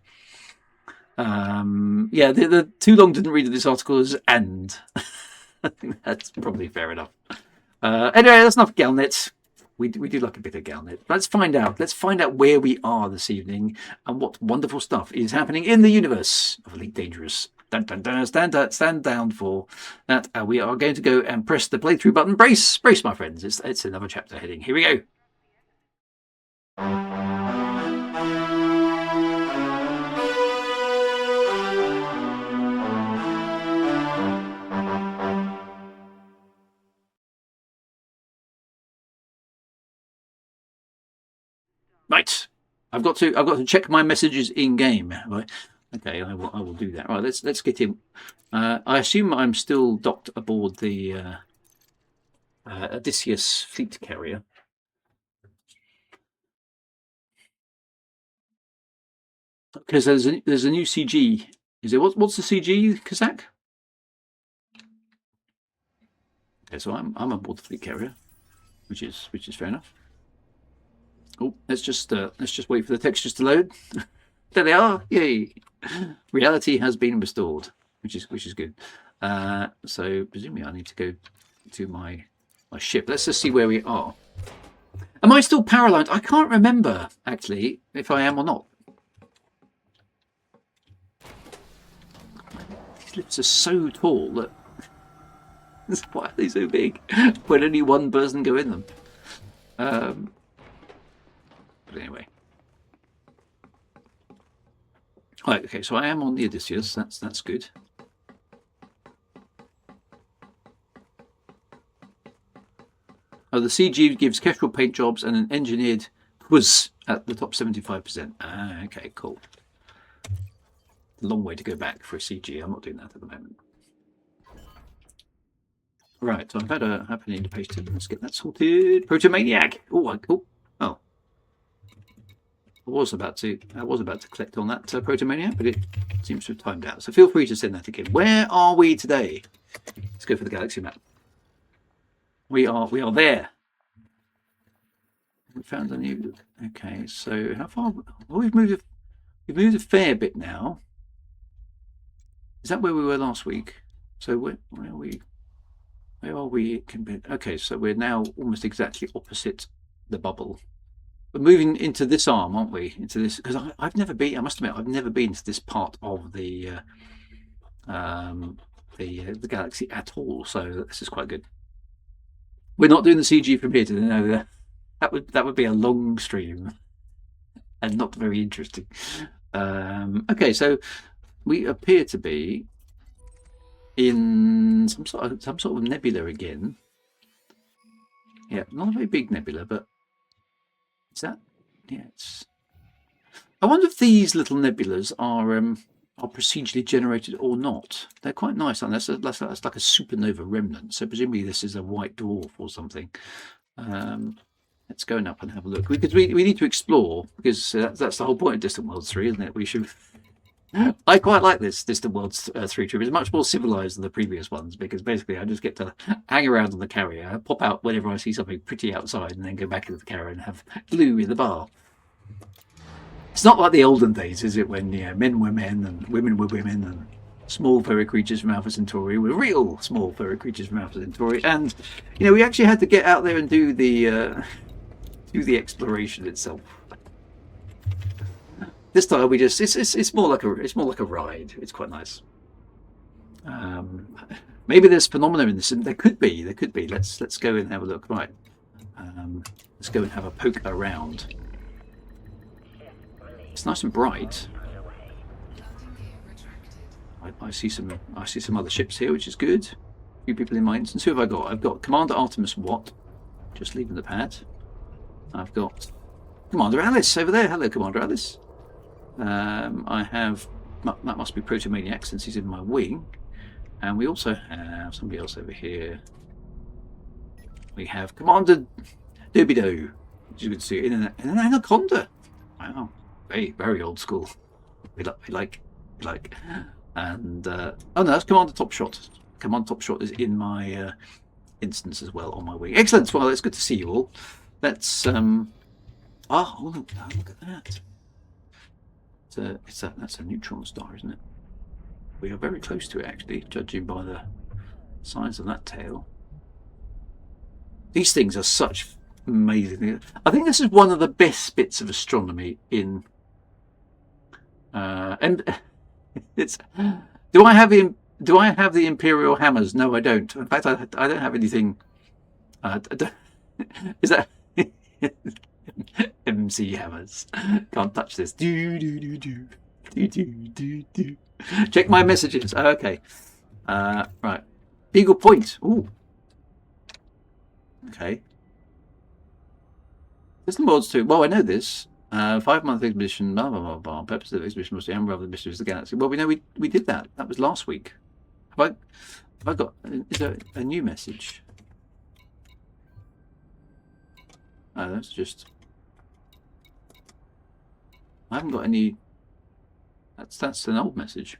The too long didn't read this article as and. I think that's probably fair enough. Anyway, that's enough GalNet. We do like a bit of GalNet. Let's find out. Let's find out where we are this evening and what wonderful stuff is happening in the universe of Elite Dangerous. Dun, dun, dun, stand down for that. We are going to go and press the playthrough button. Brace, my friends. It's another chapter heading. Here we go. Right, I've got to check my messages in game. Right. Okay, I will do that. Right, let's get in. I assume I'm still docked aboard the Odysseus fleet carrier. Because there's a new CG. Is it what's the CG, Kazak? Okay, so I'm aboard the fleet carrier, which is fair enough. Oh, let's just wait for the textures to load. There they are! Yay! Reality has been restored, which is good. So presumably I need to go to my ship. Let's just see where we are. Am I still power-lined? I can't remember actually if I am or not. These lifts are so tall that why are they so big? When only one person go in them. But anyway. Right, okay, so I am on the Odysseus. That's good. Oh, the CG gives Kestrel paint jobs and an engineered quiz at the top 75%. Ah, okay, cool. A long way to go back for a CG. I'm not doing that at the moment. Right, so I've had a happening to paste it. Let's get that sorted. Protomaniac. Oh. I was about to collect on that Protomaniac, but it seems to have timed out. So feel free to send that again. Where are we today? Let's go for the galaxy map. We are there. We found a new. Okay, so how far? Well, we've moved a fair bit now. Is that where we were last week? So where are we? Where are we compared? Okay, so we're now almost exactly opposite the bubble. We're moving into this arm, aren't we? Into this, because I've never been. I must admit, I've never been to this part of the galaxy at all. So this is quite good. We're not doing the CG from here to know that would be a long stream and not very interesting. Okay, so we appear to be in some sort of nebula again. Yeah, not a very big nebula, but is that? Yeah, it's. I wonder if these little nebulas are procedurally generated or not. They're quite nice, aren't they? That's like a supernova remnant. So presumably this is a white dwarf or something. Let's go up and have a look, because we need to explore, because that's the whole point of Distant Worlds 3, isn't it? We should. I quite like this Distant Worlds 3 trip. It's much more civilized than the previous ones, because basically I just get to hang around on the carrier, pop out whenever I see something pretty outside, and then go back into the carrier and have glue in the bar. It's not like the olden days, is it, when men were men and women were women and small furry creatures from Alpha Centauri were real small furry creatures from Alpha Centauri, and we actually had to get out there and do the exploration itself. This time we just it's more like a ride. It's quite nice. Maybe there's phenomena in this. There could be. Let's go and have a look. Right. Let's go and have a poke around. It's nice and bright. I see some other ships here, which is good. A few people in my instance. Who have I got? I've got Commander Artemis Watt, just leaving the pad. I've got Commander Alice over there. Hello, Commander Alice. I have, that must be Protomaniac since he's in my wing. And we also have somebody else over here. We have Commander Doobido, which is good to see, in an anaconda. Wow, very old school. We like. And oh no, that's Commander Top Shot. Commander Top Shot is in my instance as well on my wing. Excellent. Well, it's good to see you all. Let's oh look at that. That's a neutron star, isn't it? We are very close to it, actually, judging by the size of that tail. These things are such amazing things. I think this is one of the best bits of astronomy in. And it's. Do I have the imperial hammers? No, I don't. In fact, I don't have anything. Is that MC hammers? Can't touch this. Do. Check my messages. Okay. Right. Beagle Point. Ooh. Okay. There's the mods too. Well, I know this. 5-month exhibition. Blah blah blah blah. Purpose of the exhibition was to unravel the mysteries of the galaxy. Well, we know we did that. That was last week. Have I got? Is there a new message? Oh, that's just. I haven't got any. That's an old message.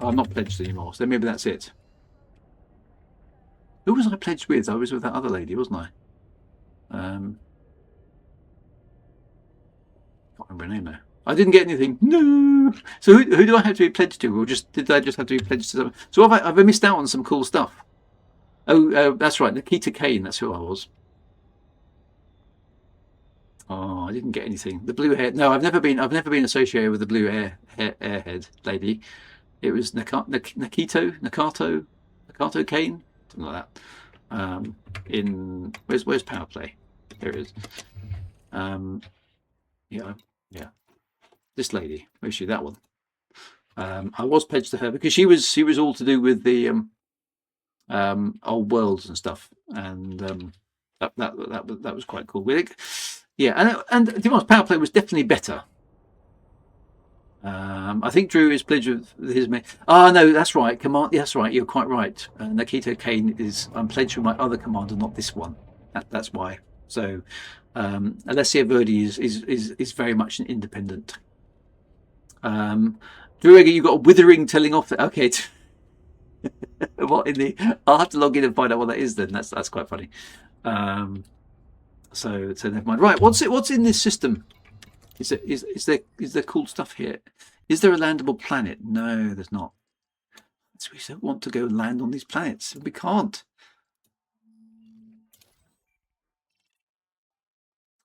Oh, I'm not pledged anymore, so maybe that's it. Who was I pledged with? I was with that other lady, wasn't I? Can't remember her name now. I didn't get anything. No. So who do I have to be pledged to, or did I just have to be pledged to someone? So have I missed out on some cool stuff? Oh, that's right, Nikita Kane. That's who I was. Oh, I didn't get anything. The blue hair. No, I've never been associated with the blue airhead lady. It was Nakato Kane, something like that. In where's Power Play? There it is. Yeah. This lady, where's she? That one. I was pledged to her because she was all to do with the old worlds and stuff, and that was quite cool. Yeah, and to be honest, Power Play was definitely better. I think Drew is pledged with his mate. Oh no, that's right. That's right. You're quite right. Nikito Kane is. I'm pledged with my other commander, not this one. That's why. So, Alessia Verdi is very much an independent. Drew Egger, you got a withering telling off. Okay. What in the? I'll have to log in and find out what that is. Then that's quite funny. So never mind. Right. What's in this system? Is there cool stuff here? Is there a landable planet? No, there's not. So we don't want to go land on these planets. We can't.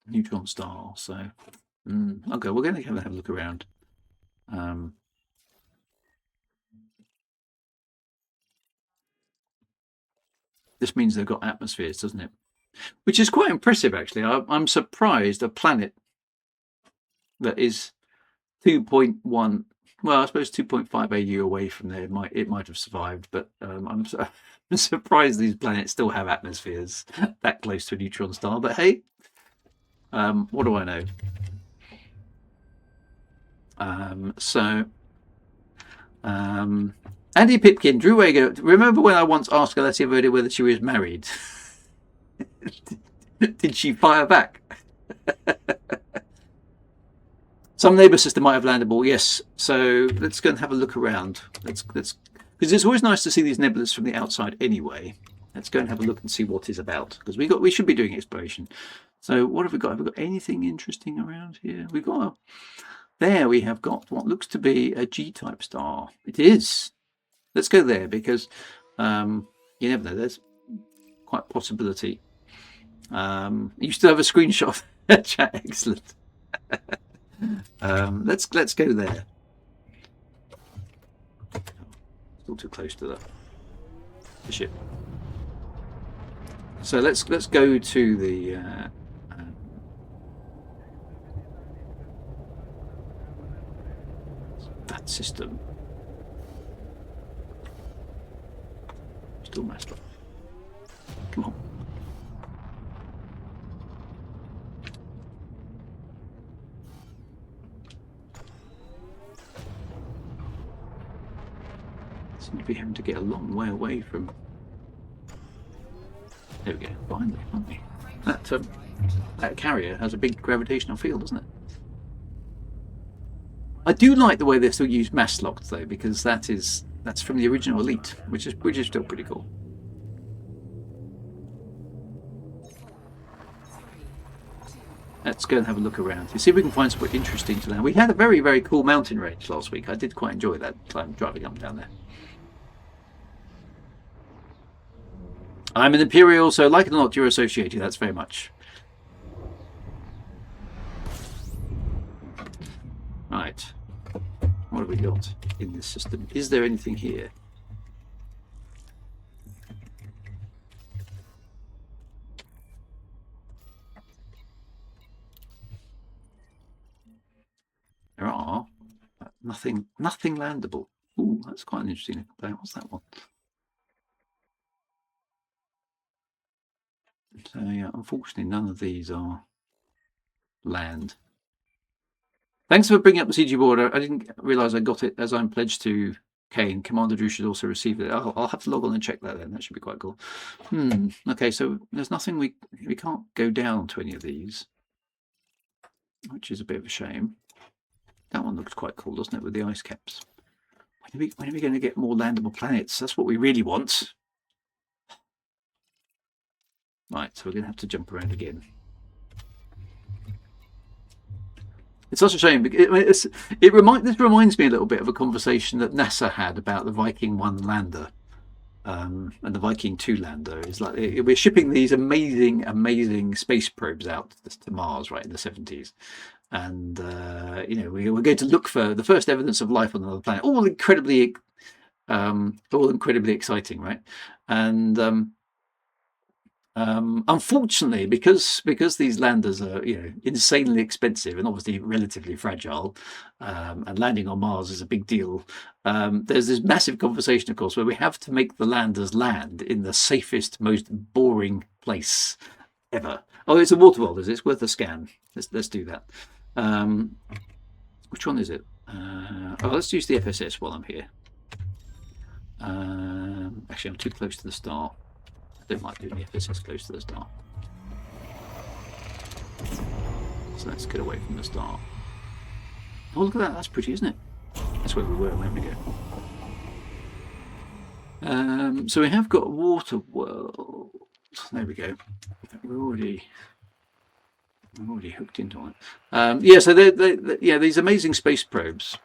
Neutron star. So, okay, we're going to have a look around. This means they've got atmospheres, doesn't it? Which is quite impressive, actually. I'm surprised a planet that is 2.1, well, I suppose 2.5 AU away from there. It might have survived, but I'm surprised these planets still have atmospheres that close to a neutron star. But hey, what do I know? Andy Pipkin, Drew Wager. Remember when I once asked Alessia Verdi whether she was married? Did she fire back? Some neighbour system might have landable, yes. So let's go and have a look around. Let's because it's always nice to see these nebulas from the outside anyway. Let's go and have a look and see what it's about, because we should be doing exploration. So what have we got? Have we got anything interesting around here? We have got what looks to be a G-type star. It is. Let's go there because you never know. There's quite a possibility. You still have a screenshot. Chat, excellent. Let's go there. Still too close to the ship. So let's go to the that system. Still messed up. Come on. Seem to be having to get a long way away from. There we go. Finally, finally. That carrier has a big gravitational field, doesn't it? I do like the way they still use mass locked though, because that's from the original Elite, which is still pretty cool. Let's go and have a look around. You see if we can find something interesting to land. We had a very, very cool mountain range last week. I did quite enjoy that time driving up and down there. I'm an Imperial, so like it or not, you're associated. That's very much. Right. What have we got in this system? Is there anything here? There are nothing landable. Ooh, that's quite an interesting thing. What's that one? So yeah, unfortunately, none of these are land. Thanks for bringing up the CG board. I didn't realise I got it as I'm pledged to Kane. Commander Drew should also receive it. I'll have to log on and check that then. That should be quite cool. Okay, so there's nothing we can't go down to any of these, which is a bit of a shame. That one looks quite cool, doesn't it, with the ice caps? When are we going to get more landable planets? That's what we really want. Right, so we're going to have to jump around again. It's such a shame. This reminds me a little bit of a conversation that NASA had about the Viking 1 lander and the Viking 2 lander. It's like we're shipping these amazing space probes out to Mars, right, in the 70s. And we're going to look for the first evidence of life on another planet. All incredibly exciting, right? And unfortunately, because these landers are insanely expensive and obviously relatively fragile, and landing on Mars is a big deal. There's this massive conversation, of course, where we have to make the landers land in the safest, most boring place ever. Oh, it's a water world, is it? It's worth a scan. Let's do that. Which one is it? Let's use the FSS while I'm here. Actually, I'm too close to the star. I don't like doing the FSS close to the star. So let's get away from the star. Oh, look at that. That's pretty, isn't it? That's where we were a moment ago. So we have got a water world. There we go. We're already hooked into it. Yeah, so these amazing space probes,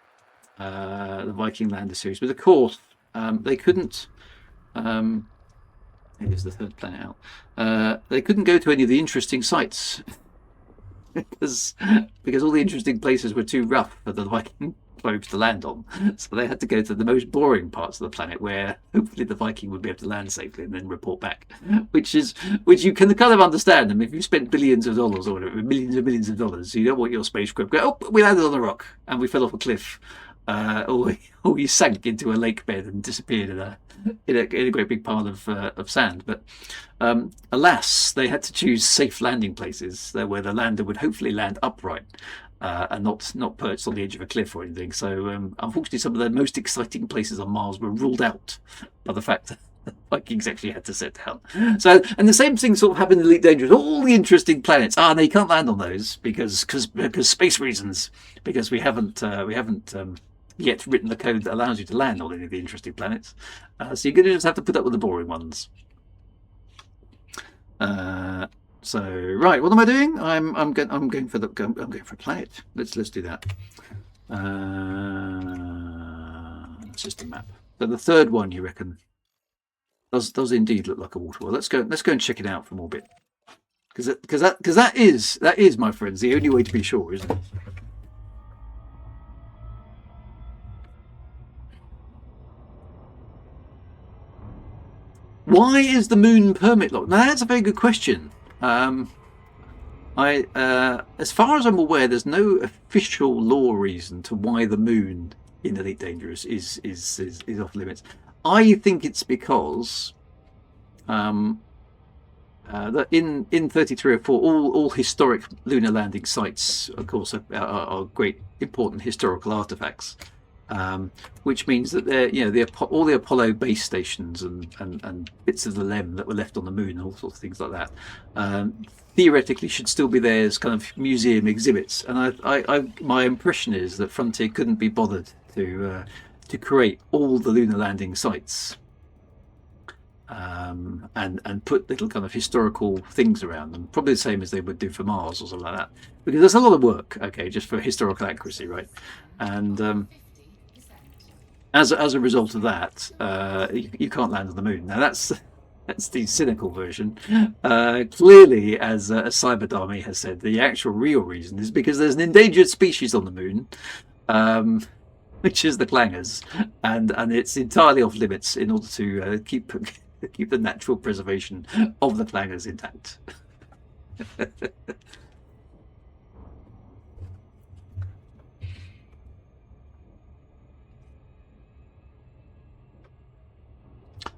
the Viking Lander series, but of course they couldn't. Here's the third planet out. They couldn't go to any of the interesting sites because all the interesting places were too rough for the Viking probes to land on. So they had to go to the most boring parts of the planet where hopefully the Viking would be able to land safely and then report back. Which you can kind of understand. I mean, if you spent billions of dollars or whatever, millions and millions of dollars, you don't want your spacecraft to go, oh, we landed on a rock and we fell off a cliff. Or you sank into a lake bed and disappeared in a great big pile of sand. But alas, they had to choose safe landing places where the lander would hopefully land upright and not perched on the edge of a cliff or anything. So unfortunately, some of the most exciting places on Mars were ruled out by the fact that the Vikings actually had to set down. So, and the same thing sort of happened in Elite Dangerous. All the interesting planets, no, you can't land on those because space reasons. Because we haven't yet written the code that allows you to land on any of the interesting planets. So you're going to just have to put up with the boring ones. So right, what am I doing? I'm going for a planet. Let's do that. System map. So the third one, you reckon, does indeed look like a water world. Let's go and check it out from orbit. Because that is, my friends, the only way to be sure, isn't it? Why is the moon permit locked? Now that's a very good question. As far as I'm aware, there's no official law reason to why the moon in Elite Dangerous is off limits. I think it's because that in 3304, all historic lunar landing sites, of course, are great important historical artifacts. Which means that they're all the Apollo base stations and bits of the LEM that were left on the moon, all sorts of things like that, theoretically should still be there as kind of museum exhibits. And my impression is that Frontier couldn't be bothered to create all the lunar landing sites and put little kind of historical things around them, probably the same as they would do for Mars or something like that, because there's a lot of work, okay, just for historical accuracy, right? And as a result of that, you can't land on the moon. Now that's the cynical version. Clearly, as Cyberdarmy has said, the actual real reason is because there's an endangered species on the moon, which is the clangers, and it's entirely off limits in order to keep the natural preservation of the clangers intact.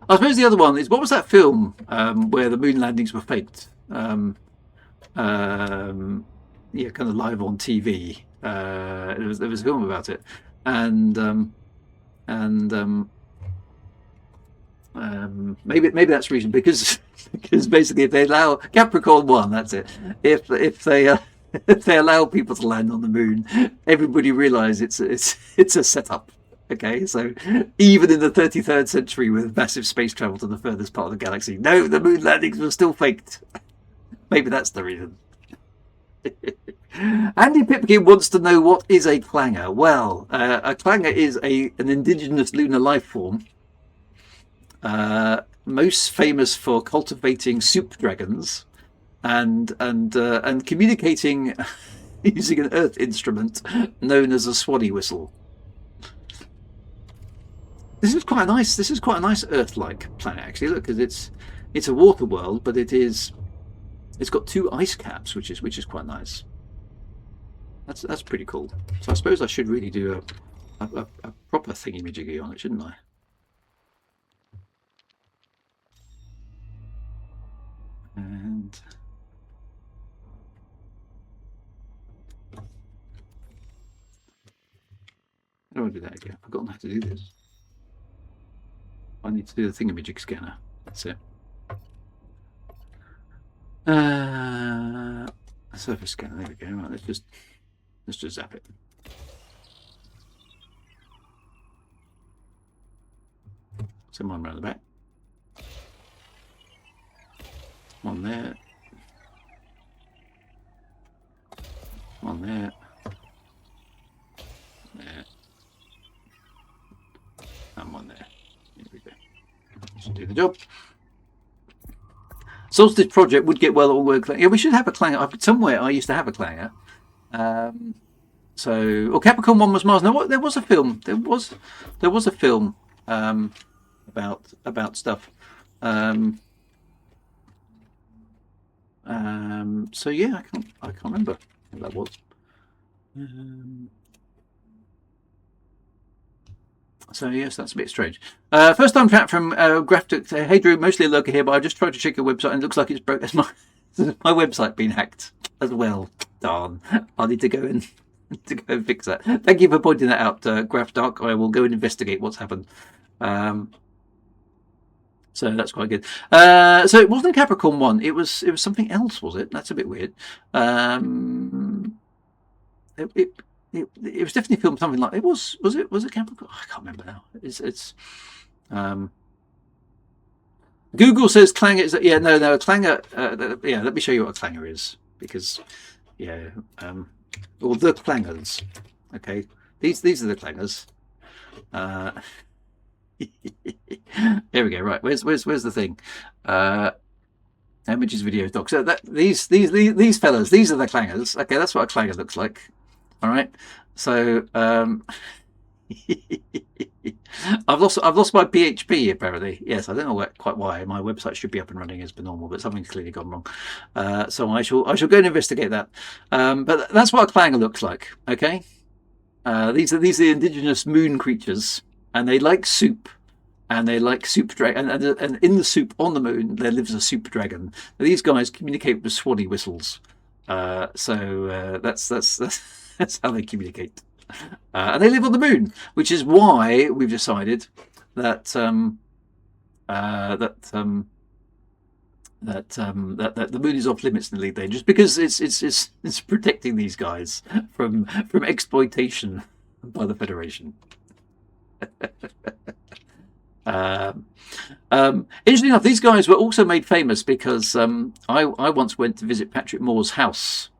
I suppose the other one is, what was that film where the moon landings were faked? Yeah, kind of live on TV. There was a film about it, and maybe that's the reason, because basically if they allow Capricorn 1, that's it. If they if they allow people to land on the moon, everybody realizes it's a setup. Okay, so even in the 33rd century, with massive space travel to the furthest part of the galaxy, no, the moon landings were still faked. Maybe that's the reason. Andy Pipkin wants to know, what is a clanger? Well, a clanger is an indigenous lunar life form, most famous for cultivating soup dragons and communicating using an earth instrument known as a swanee whistle. This is quite a nice Earth-like planet, actually. Look, because it's a water world, but it's got 2 ice caps, which is quite nice. That's pretty cool. So I suppose I should really do a proper thingy-majiggy on it, shouldn't I? And I don't want to do that again. I've forgotten how to do this. I need to do the thingamajig scanner. That's it. Surface scanner. There we go. Right, let's just zap it. Someone around the back. One there. One there. There. And one there. Here we go. Should do the job. Solstice Project would get well all work. Yeah, we should have a clanger. Somewhere I used to have a clanger. Or Capricorn 1 was Mars. No, there was a film. There was a film about stuff. So yeah, I can't remember what that was. So yes, that's a bit strange. First time chat from Graphic. Hey Drew, mostly a lurker here, but I just tried to check your website and it looks like it's broke. Has my website been hacked as well? Darn! I need to go and fix that. Thank you for pointing that out, Graph Dark. I will go and investigate what's happened. So that's quite good. So it wasn't Capricorn 1. It was something else, was it? That's a bit weird. It was definitely filmed something like it was it Capricorn? I can't remember now. It's Google says clanger is a clanger. Yeah, let me show you what a clanger is, because or the clangers. Okay, these are the clangers. There we go. Right, where's the thing? Images, videos, docs. So these fellas, these are the clangers. Okay, that's what a clanger looks like. All right, so I've lost my PHP apparently. Yes, I don't know quite why. My website should be up and running as per normal, but something's clearly gone wrong. So I shall go and investigate that. But that's what a clanger looks like. Okay, these are the indigenous moon creatures, and they like soup. and they like super dragon. And in the soup on the moon, there lives a super dragon. Now, these guys communicate with swanny whistles, so that's how they communicate. And they live on the moon, which is why we've decided that that the moon is off limits in the Elite Dangerous, because it's protecting these guys from exploitation by the Federation. Interestingly enough, these guys were also made famous because I once went to visit Patrick Moore's house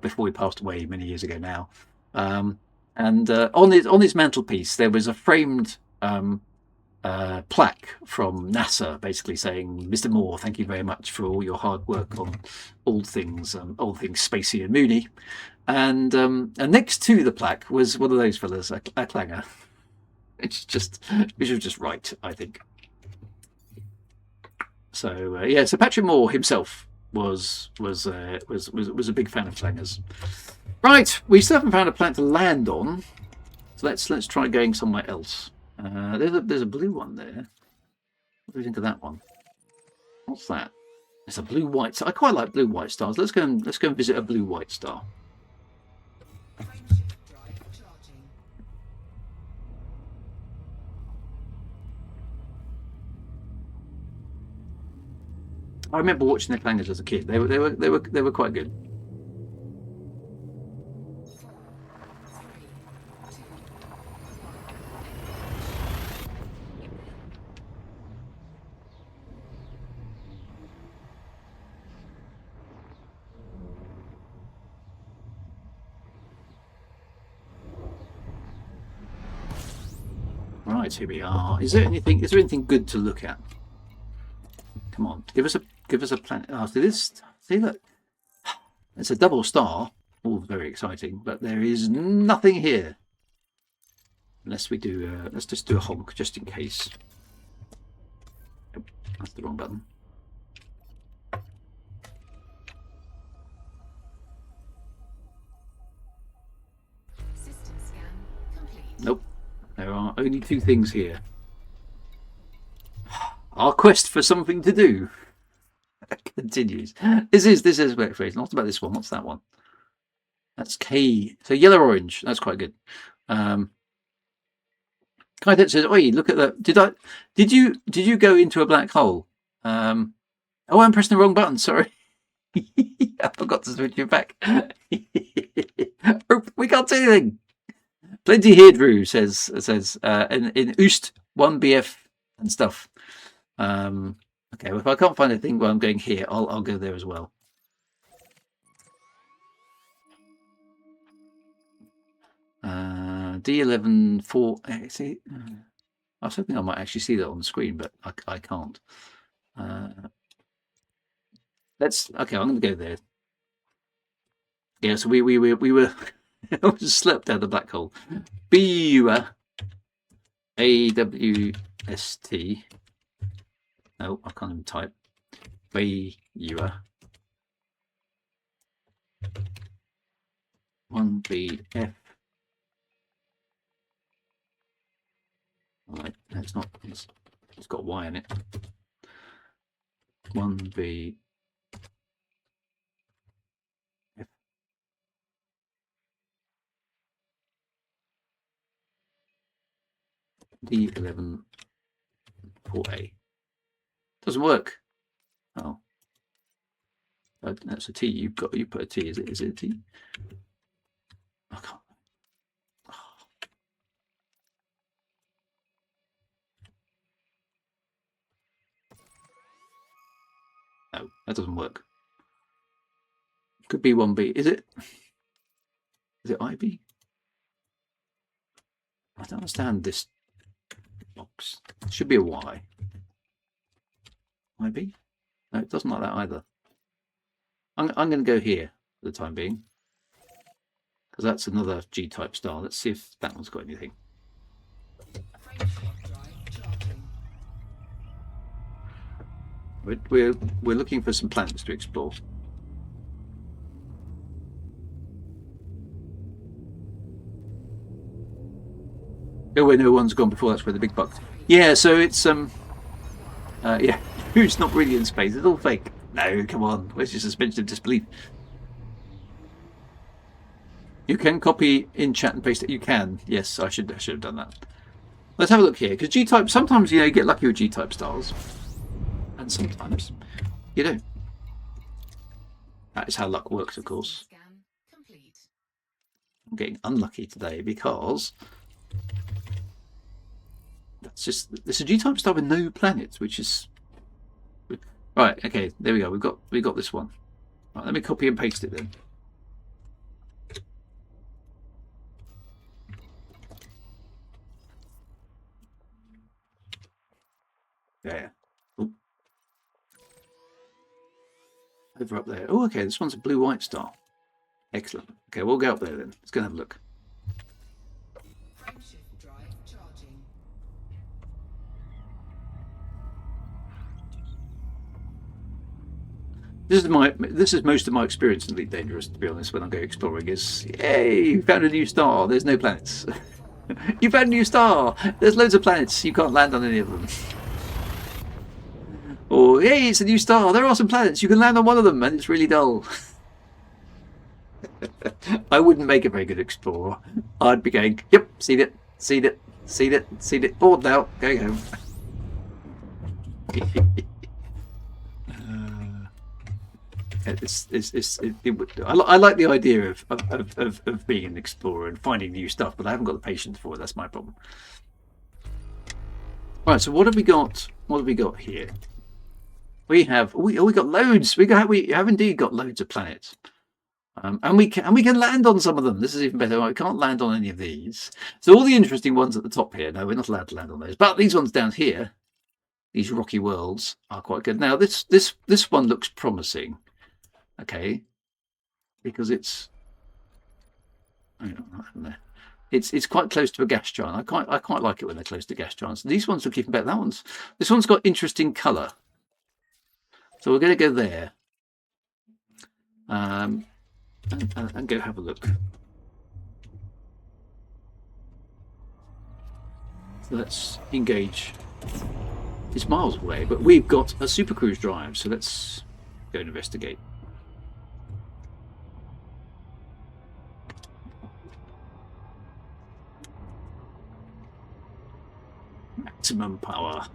before he passed away many years ago now, and on his mantelpiece there was a framed plaque from NASA, basically saying, "Mr. Moore, thank you very much for all your hard work on all things spacey and moony." And next to the plaque was one of those fellas, a clanger. Which was just right, I think. So yeah, so Patrick Moore himself was a big fan of clangers. Right, we still haven't found a planet to land on, so let's try going somewhere else. There's a blue one there. What do we think of that one? What's that? It's a blue-white star. I quite like blue-white stars. Let's go and visit a blue-white star. I remember watching the clangers as a kid. They were quite good. Right, here we are. Is there anything good to look at? Come on, give us a planet. Oh, see look, it's a double star. All very exciting, but there is nothing here. Unless we do, let's just do a honk just in case. Oh, that's the wrong button. System scan complete. Nope, there are only two things here. Our quest for something to do continues. This is where phrase. Not about this one. What's that one? That's K. So yellow orange. That's quite good. Kaidet says, "Oi, look at that. Did you go into a black hole?" Oh, I'm pressing the wrong button. Sorry. I forgot to switch you back. We can't see anything. Plenty here, Drew says in Oost 1BF and stuff. Okay, well, if I can't find anything while I'm going here, I'll go there as well. D11 4. See, I was hoping I might actually see that on the screen, but I can't. Okay. I'm going to go there. Yeah, so we were slept down the black hole. BUA AWST. No, I can't even type. BUA 1BF. Right, it's not. It's got a Y in it. 1B. D11 4A. Doesn't work. Oh. That's a T. You put a T. Is it a T? I can't. No, that doesn't work. Could be 1B. Is it IB? I don't understand this box. It should be a Y. IB? No, it doesn't like that either. I'm going to go here for the time being, because that's another G-type star. Let's see if that one's got anything. We're looking for some planets to explore. Oh, where no one's gone before, that's where the big buck. Yeah, so it's, yeah, who's not really in space? It's all fake. No, come on, where's your suspension of disbelief? You can copy in chat and paste it. You can. Yes, I should have done that. Let's have a look here, because G-type, sometimes, you know, you get lucky with G-type styles. And sometimes you don't. That is how luck works, of course. Scan complete. I'm getting unlucky today because that's just it's a G-type star with no planets, which is right. Okay, there we go. We got this one. Right, let me copy and paste it then. Yeah. Ooh. Over up there. Oh, okay. This one's a blue-white star. Excellent. Okay, we'll go up there then. Let's go and have a look. Frameshift drive charging. This is most of my experience in Elite Dangerous, to be honest, when I go exploring, is yay, you found a new star, there's no planets. You found a new star, there's loads of planets, you can't land on any of them. Or hey, it's a new star, there are some planets, you can land on one of them, and it's really dull. I wouldn't make a very good explorer. I'd be going, yep, seen it, bored now, going home. I like the idea of being an explorer and finding new stuff, but I haven't got the patience for it. That's my problem. Right, so what have we got? What have we got here? We got loads. We have indeed got loads of planets, and we can land on some of them. This is even better. We can't land on any of these. So all the interesting ones at the top here. No, we're not allowed to land on those. But these ones down here, these rocky worlds, are quite good. Now this one looks promising. Okay, because it's it's quite close to a gas giant. I quite like it when they're close to gas giants. These ones look even better. This one's got interesting colour, so we're going to go there and go have a look. So let's engage. It's miles away, but we've got a super cruise drive, so let's go and investigate. Maximum power.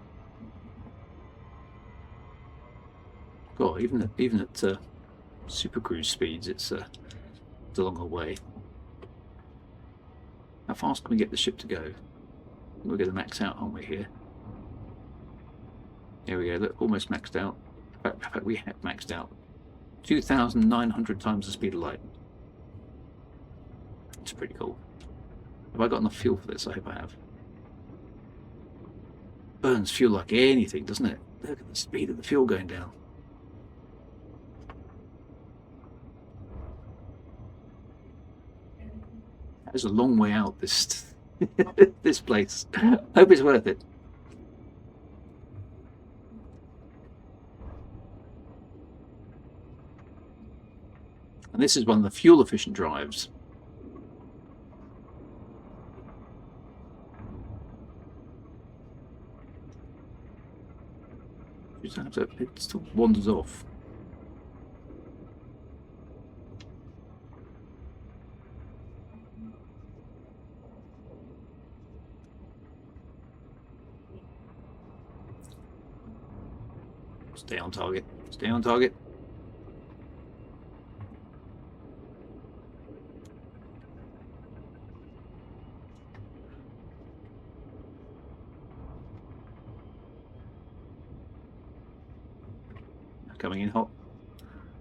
God, even at super cruise speeds, it's a long way. How fast can we get the ship to go? We're going to max out, aren't we? Here we go. Look, almost maxed out. In fact, we have maxed out. 2,900 times the speed of light. It's pretty cool. Have I got enough fuel for this? I hope I have. Burns fuel like anything, doesn't it? Look at the speed of the fuel going down. That is a long way out, this this place. Hope it's worth it. And this is one of the fuel efficient drives. It still wanders off. Stay on target. Stay on target. Coming in hot.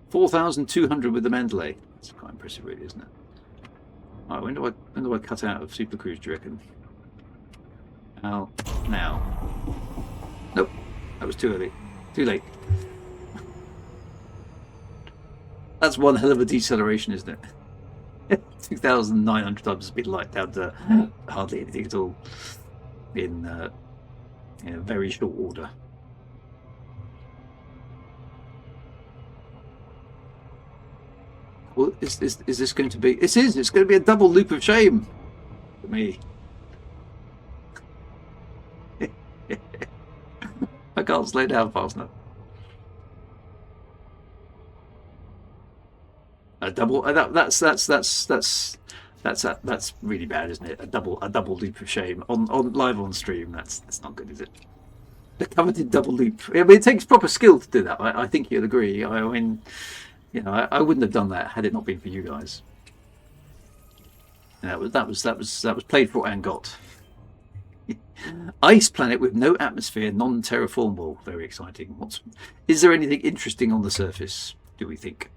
4,200 with the Mandalay. That's quite impressive, really, isn't it? All right, when do I cut out of Super Cruise, do you reckon? Now. Nope, that was too early. Too late. That's one hell of a deceleration, isn't it? 2,900 times the speed of light down to hardly anything at all in a very short order. Well, is this going to be? It's going to be a double loop of shame for me. can't slow down fast enough. A double. That's really bad, isn't it? A double loop of shame on live on stream. That's not good, is it? The coveted double loop. I mean, it takes proper skill to do that. I think you'll agree. I mean, you know, I wouldn't have done that had it not been for you guys. That was played for and got. Ice planet with no atmosphere, non-terraformable. Very exciting. Is there anything interesting on the surface? Do we think?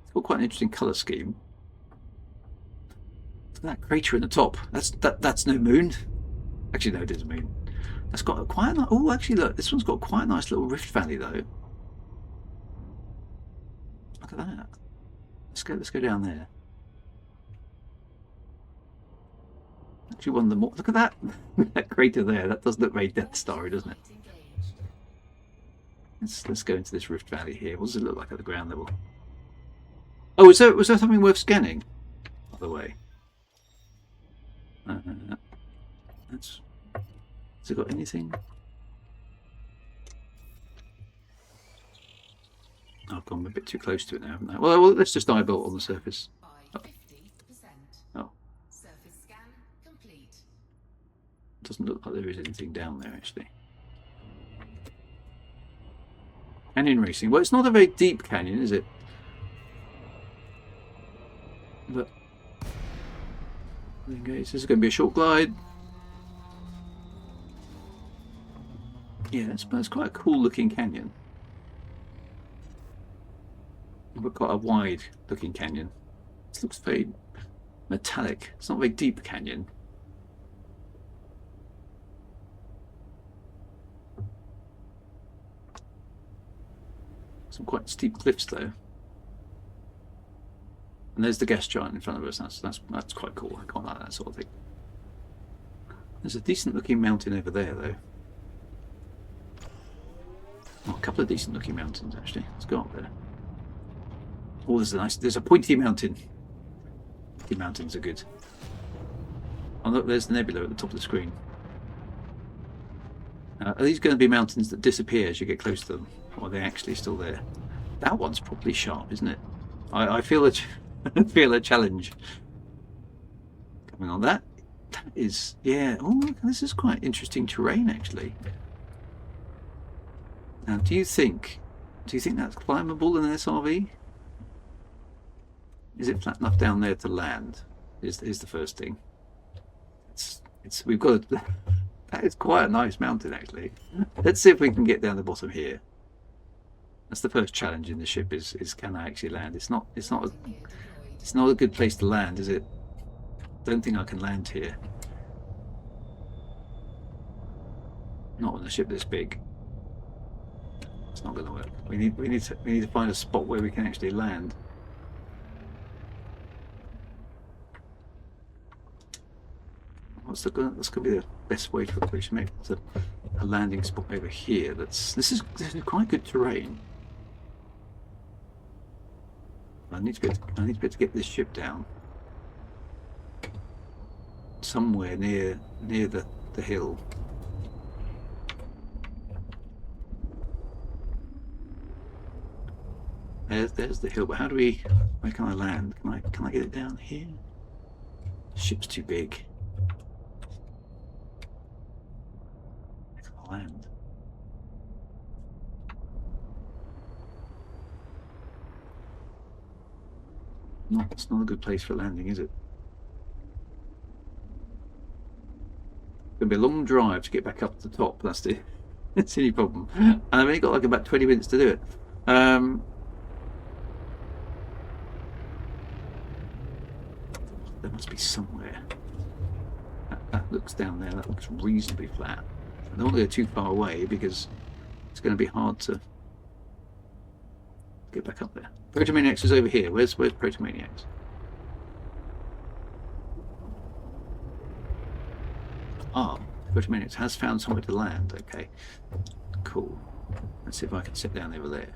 It's got quite an interesting colour scheme. Look at that crater in the top. That's no moon. Actually, no, it is a moon. That's got quite a nice. Oh, actually, look, this one's got quite a nice little rift valley though. Look at that. Let's go down there. Actually, one of the more. Look at that. That crater there. That does look very Death Star-y, doesn't it? Let's go into this rift valley here. What does it look like at the ground level? Oh, was there something worth scanning? By the way. Has it got anything? I've gone a bit too close to it now, haven't I? Well, let's just eyeball it on the surface. By 50%. Oh. Surface scan complete. Doesn't look like there is anything down there, actually. Canyon racing. Well, it's not a very deep canyon, is it? But this is going to be a short glide. Yeah, it's quite a cool looking canyon. But quite a wide looking canyon. This looks very metallic. It's not a very deep canyon. Some quite steep cliffs though. And there's the gas giant in front of us. That's quite cool. I quite like that sort of thing. There's a decent looking mountain over there though. Oh, a couple of decent looking mountains actually. Let's go up there. Oh, there's a pointy mountain. Pointy mountains are good. Oh look, there's the nebula at the top of the screen. Are these going to be mountains that disappear as you get close to them? Or are they actually still there? That one's probably sharp, isn't it? I feel a challenge coming on that. That is, yeah. Oh, look, this is quite interesting terrain actually. Now, do you think that's climbable in an SRV? Is it flat enough down there to land? Is the first thing. We've got that is quite a nice mountain actually. Let's see if we can get down the bottom here. That's the first challenge in the ship is can I actually land? It's not a good place to land, is it? Don't think I can land here. Not on a ship this big. It's not going to work. We need to find a spot where we can actually land. That's going to be the best way for us to make a landing spot over here. This is quite good terrain. I need to be able to get this ship down somewhere near the hill. There's the hill, but where can I land? Can I get it down here? The ship's too big. Where can I land? It's not a good place for landing, is it? It's going to be a long drive to get back up to the top. That's the only problem. And I've only got like about 20 minutes to do it. There must be somewhere. That looks down there. That looks reasonably flat. I don't want to go too far away because it's going to be hard to get back up there. Protomaniacs is over here. Where's Protomaniacs? Ah, Protomaniacs has found somewhere to land. Okay, cool. Let's see if I can sit down over there.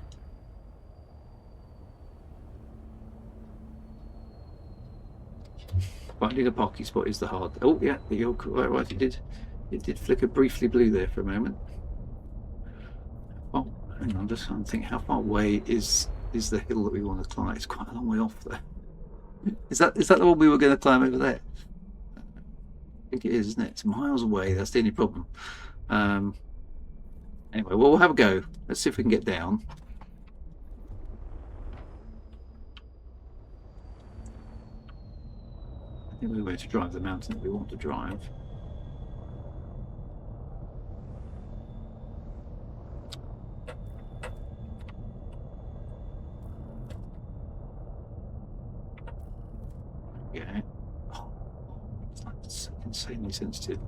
Finding a parking spot is the hard. Oh yeah, you're right. It did flicker briefly blue there for a moment. Hang on, I'm just trying to think how far away is the hill that we want to climb. It's quite a long way off there. Is that the one we were going to climb over there? I think it is, isn't it? It's miles away. That's the only problem. Anyway, well, we'll have a go. Let's see if we can get down. I think we're going to drive the mountain that we want to drive. Yeah. Oh, it's insanely sensitive.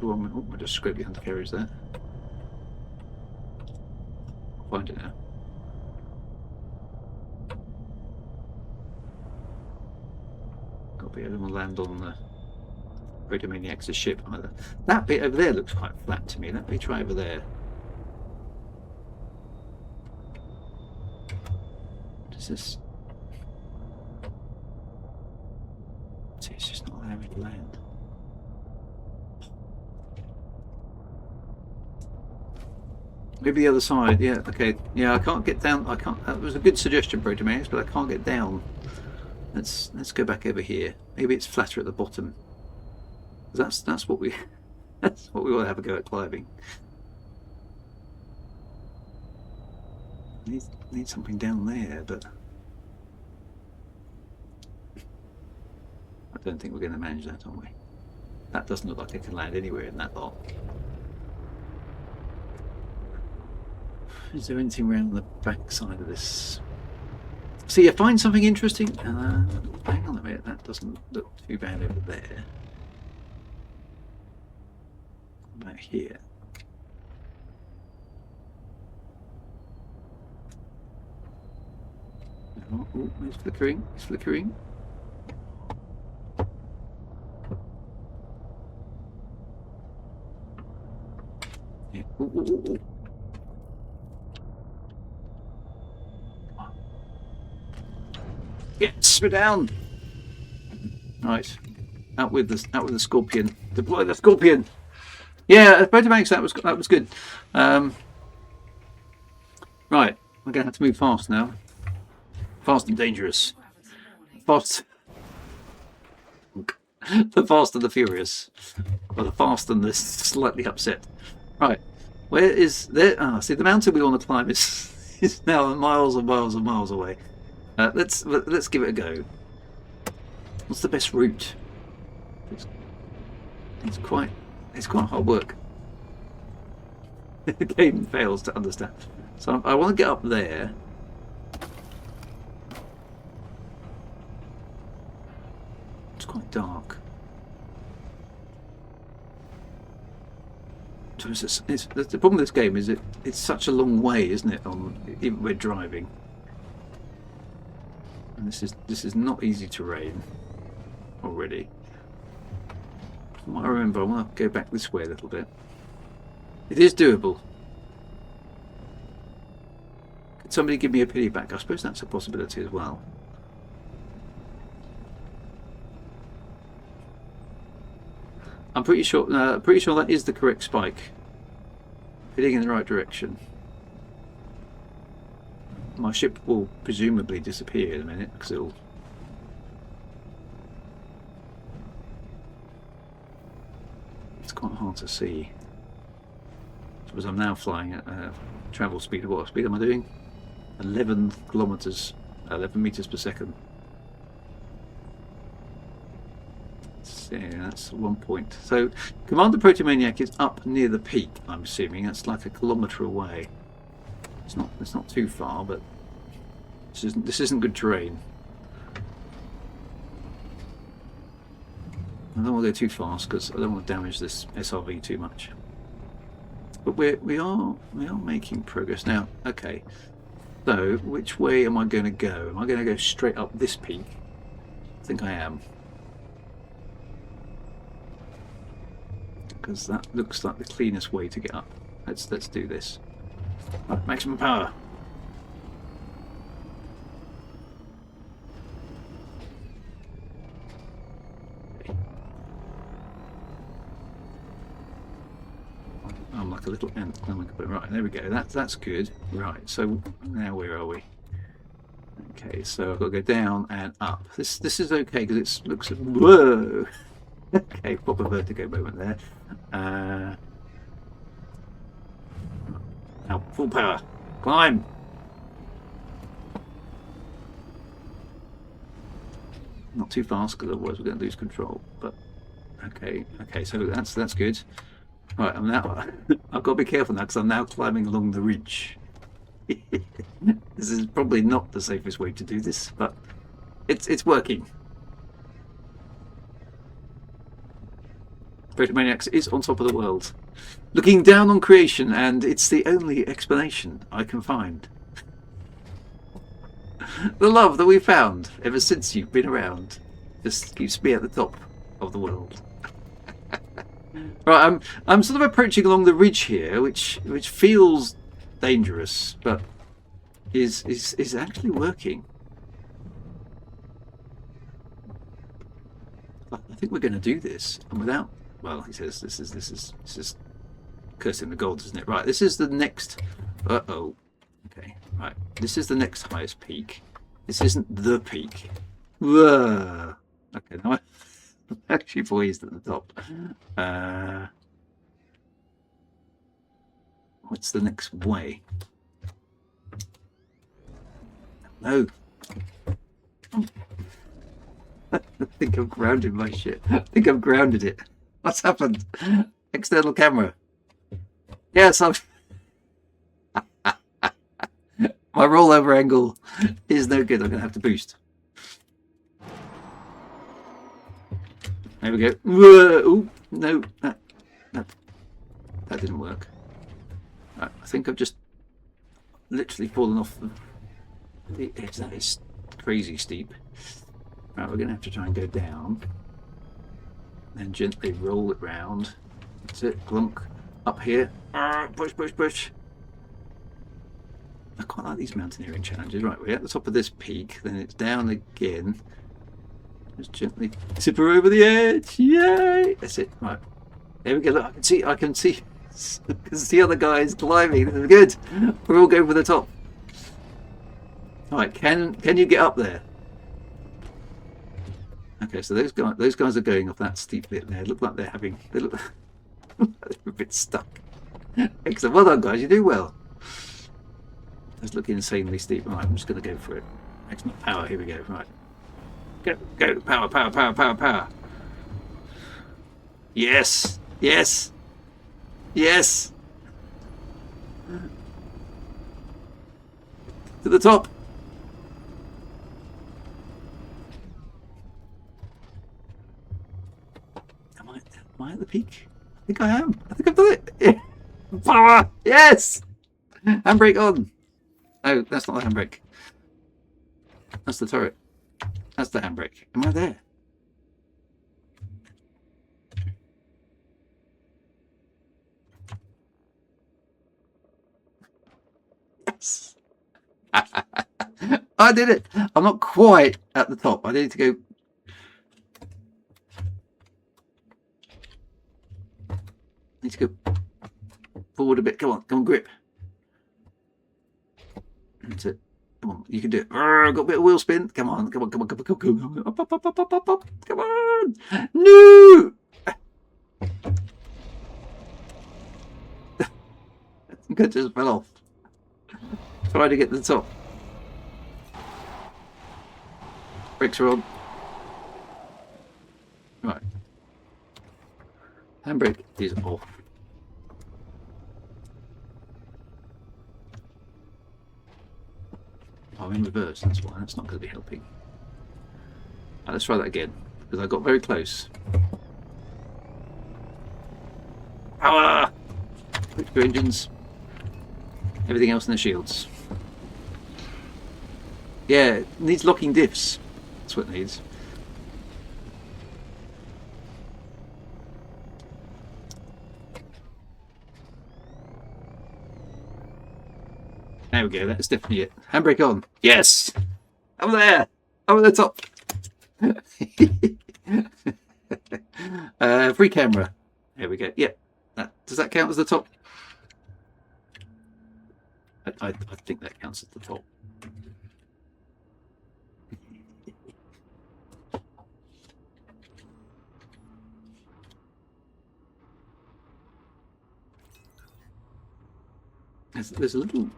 Oh, I just scraped the undercarriage there. I'll find it now. Got to be able to land on the Protomaniac's ship either. That bit over there looks quite flat to me. Let me try over there. What is this? See, it's just not allowing me to land. Maybe the other side, yeah, okay. Yeah, I can't get down. I can't. That was a good suggestion, Protomaniacs, but I can't get down. Let's go back over here. Maybe it's flatter at the bottom. That's what we want to have a go at climbing. Need something down there, but I don't think we're going to manage that, are we? That doesn't look like it can land anywhere in that lot. Is there anything around the back side of this? See, I find something interesting. Hang on a minute, that doesn't look too bad over there. About here. Oh, it's flickering. It's flickering. Yeah. Ooh. Yes, we're down. Right, out with the scorpion. Deploy the scorpion. Yeah, Protomaniacs, that was good. Right, we're gonna have to move fast now. Fast and dangerous. Fast. The fast and the furious, or the fast and the slightly upset. Right, where is there? Ah, see, the mountain we want to climb is now miles and miles and miles away. Let's give it a go. What's the best route? It's quite hard work. The game fails to understand. So I want to get up there. It's quite dark. So the problem with this game is it's such a long way, isn't it? Even we're driving. And this is not easy terrain already. From what I remember, I want to go back this way a little bit. It is doable. Could somebody give me a pity back? I suppose that's a possibility as well. I'm pretty sure that is the correct spike. Heading in the right direction. My ship will presumably disappear in a minute because it's quite hard to see. Because I'm now flying at travel speed. What speed am I doing? 11 meters per second. Yeah, that's 1 point. So Commander Protomaniac is up near the peak, I'm assuming. That's like a kilometre away. It's not too far, but this isn't good terrain. I don't want to go too fast because I don't want to damage this SRV too much. But we are making progress now. Okay, so which way am I going to go? Am I going to go straight up this peak? I think I am, because that looks like the cleanest way to get up. Let's do this. Maximum power. like a little ant. Oh, we can put it right. There we go. That's good. Right. So now where are we? Okay. So I've got to go down and up. This is okay because it looks. Whoa. Okay. Pop a vertigo moment there. Now full power. Climb. Not too fast because otherwise we're going to lose control. But okay. So that's good. Right, I'm now. I've got to be careful now because I'm now climbing along the ridge. This is probably not the safest way to do this, but it's working. Maniacs is on top of the world, looking down on creation, and it's the only explanation I can find. The love that we found ever since you've been around just keeps me at the top of the world. Right, I'm sort of approaching along the ridge here, which feels dangerous, but is actually working. I think we're going to do this, and without. Well, he says this is cursing the gods, isn't it? Right, this is the next. Uh-oh. Okay, right. This is the next highest peak. This isn't the peak. Whoa. Okay, now I'm actually poised at the top. What's the next way? No. I think I've grounded my shit. I think I've grounded it. What's happened? External camera. Yes, I've. My rollover angle is no good. I'm going to have to boost. There we go. Ooh, no, that didn't work. Right, I think I've just literally fallen off the edge. That is crazy steep. Right, we're going to have to try and go down. Then gently roll it round. That's it. Clunk. Up here. Push, push, push. I quite like these mountaineering challenges. Right, we're at the top of this peak, then it's down again. Just gently tip her over the edge. Yay! That's it. Right. There we go. Look, I can see other guys climbing. This is good. We're all going for the top. Alright, can you get up there? Okay, so those guys are going off that steep bit there. Look like they look they're a bit stuck. Excellent. Well done, guys. You do well. That's looking insanely steep. Right, I'm just going to go for it. Excellent power. Here we go. Right. Go. Power, power, power, power, power. Yes. Yes. Yes. To the top. Am I at the peak? I think I am. I think I've done it. Yeah. Power. Yes. Handbrake on. Oh, that's not the handbrake. That's the turret. That's the handbrake. Am I there? Yes. I did it. I'm not quite at the top. I need to go. Need to go forward a bit. Come on, grip. That's it. Come on, you can do it. Got a bit of wheel spin. Come on. Up. Come on. No. Good, just fell off. Try to get to the top. Brakes are on. Right. Handbrake is off. I'm in reverse, that's why. That's not going to be helping. Right, let's try that again, because I got very close. Power! Switch to engines. Everything else in the shields. Yeah, it needs locking diffs. That's what it needs. There we go, that's definitely it. Handbrake on. Yes! I'm there! I'm at the top. Free camera. There we go. Yeah. Does that count as the top? I think that counts as the top. There's a little...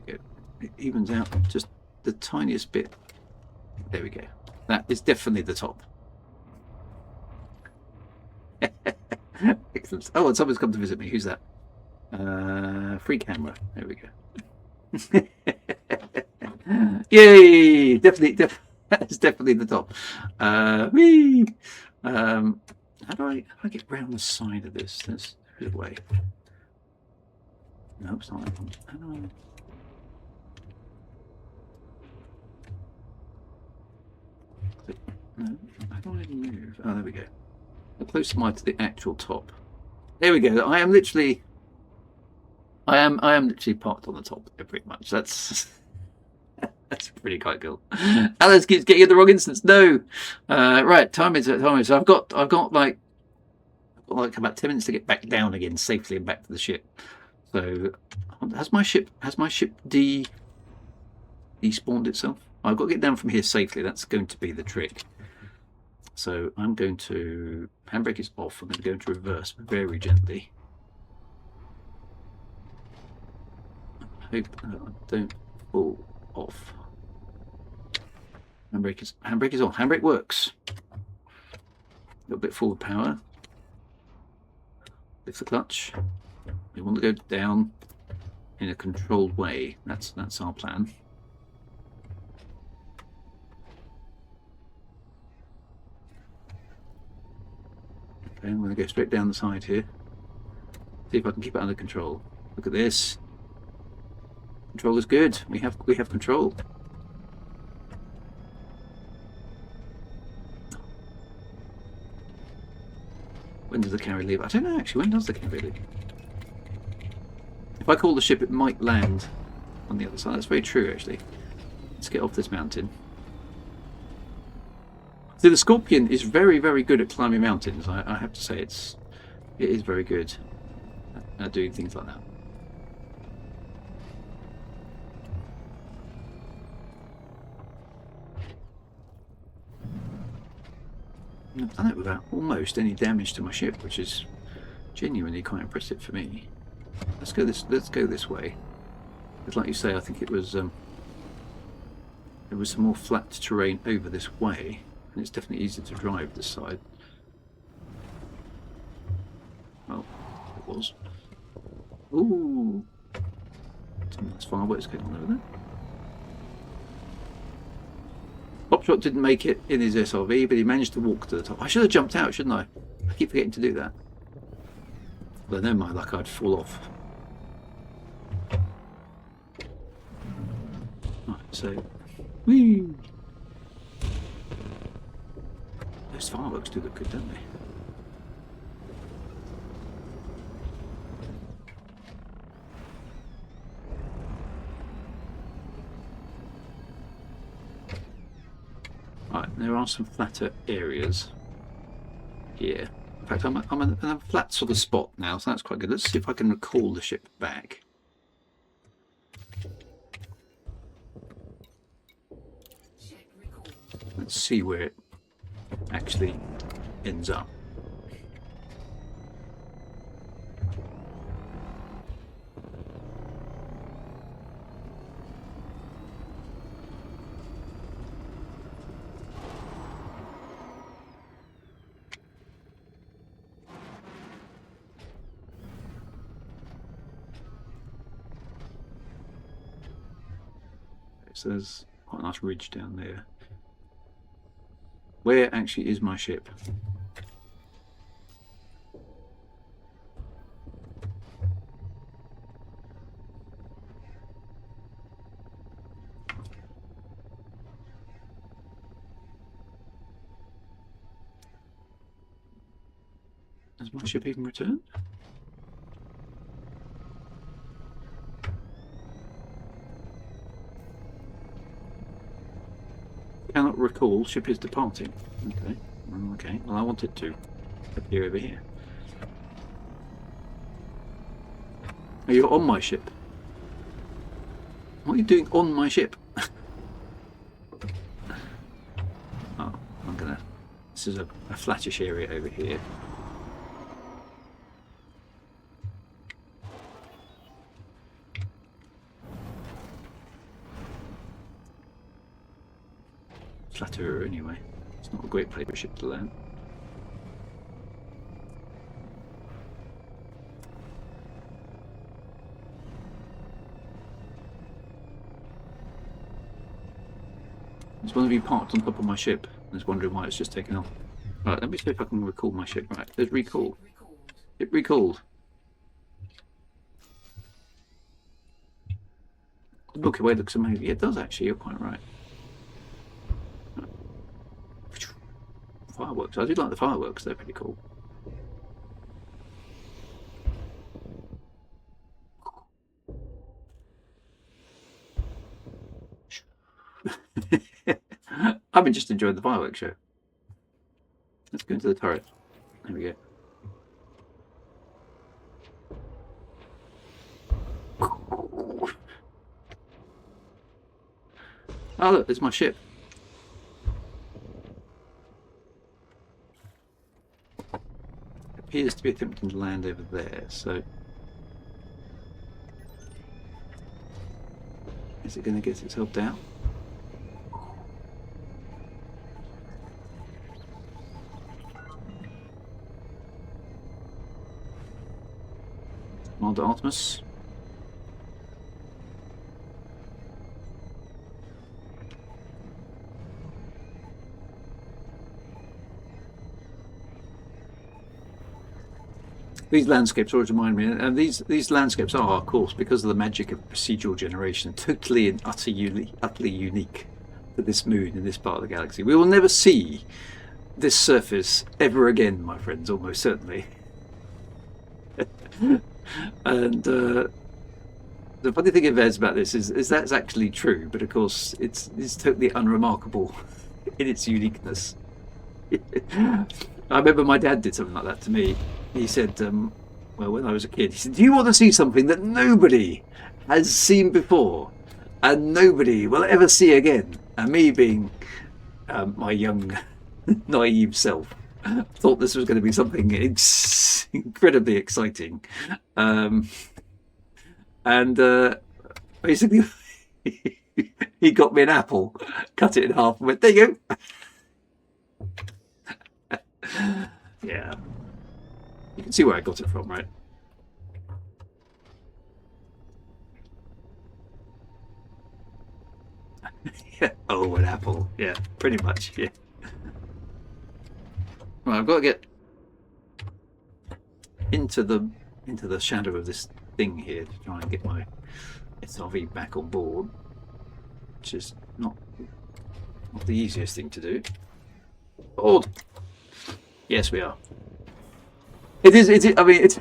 It evens out just the tiniest bit. There we go. That is definitely the top. Excellent. Oh, and someone's come to visit me. Who's that? Free camera. There we go. Yay! Definitely, that's definitely the top. Whee! How do I get round the side of this? There's a way. No, it's not that one. How do I... No, how do I move? Oh, there we go. How close am I to the actual top? There we go. I am literally parked on the top there, pretty much. That's that's pretty quite cool. Alice keeps getting in the wrong instance. No, right. Time is. So I've got like about 10 minutes to get back down again safely and back to the ship. So has my ship despawned itself? I've got to get down from here safely. That's going to be the trick. So I'm going to handbrake is off. I'm going to go into reverse very gently. I hope I don't fall off. Handbrake is on. Handbrake works. A little bit forward power. Lift the clutch. We want to go down in a controlled way. That's our plan. Okay, I'm going to go straight down the side here. See if I can keep it under control. Look at this. Control is good. We have control. When does the carry leave? I don't know actually. When does the carry leave? If I call the ship, it might land on the other side. That's very true actually. Let's get off this mountain. So the Scorpion is very, very good at climbing mountains. I have to say it is very good at doing things like that. I've done it without almost any damage to my ship, which is genuinely quite impressive for me. Let's go this way. But like you say, I think it was there was some more flat terrain over this way. And it's definitely easier to drive this side. Well, it was. Ooh! Some nice fireworks going on over there. Popshot didn't make it in his SRV, but he managed to walk to the top. I should have jumped out, shouldn't I? I keep forgetting to do that. But no, my luck, I'd fall off. Right, so... Whee! Those fireworks do look good, don't they? Right, there are some flatter areas here. In fact, I'm in a flat sort of spot now, so that's quite good. Let's see if I can recall the ship back. Let's see where it actually ends up. So there's quite a nice ridge down there. Where actually is my ship? Has my ship even returned? Cannot recall. Ship is departing. Okay. Okay. Well, I want it to. appear over here. Oh, you're on my ship. What are you doing on my ship? Oh, I'm gonna... This is a flattish area over here. Flatter anyway. It's not a great place for a ship to land. There's one of you parked on top of my ship. I was wondering why it's just taken off. Right, let me see if I can recall my ship. Right, there's recall. It recalled. The Milky Way looks amazing. Yeah, it does actually, you're quite right. Fireworks. I do like the fireworks, they're pretty cool. I've been just enjoying the fireworks show. Let's go into the turret. There we go. Oh look, there's my ship. Appears to be attempting to land over there, so is it going to get itself down? Commander Artemis. These landscapes always remind me, and these landscapes are, of course, because of the magic of procedural generation, totally and utterly unique to this moon in this part of the galaxy. We will never see this surface ever again, my friends, almost certainly. And the funny thing about this is that's actually true, but of course it's totally unremarkable in its uniqueness. I remember my dad did something like that to me. He said, well, when I was a kid, he said, do you want to see something that nobody has seen before and nobody will ever see again? And me being my young, naive self, thought this was going to be something incredibly exciting. Basically, he got me an apple, cut it in half, and went, there you go. Yeah. You can see where I got it from, right? Yeah. Oh, an apple. Yeah, pretty much. Yeah. Right, I've got to get into the shadow of this thing here to try and get my SRV back on board, which is not the easiest thing to do. Board. Yes, we are. It is. I mean, it's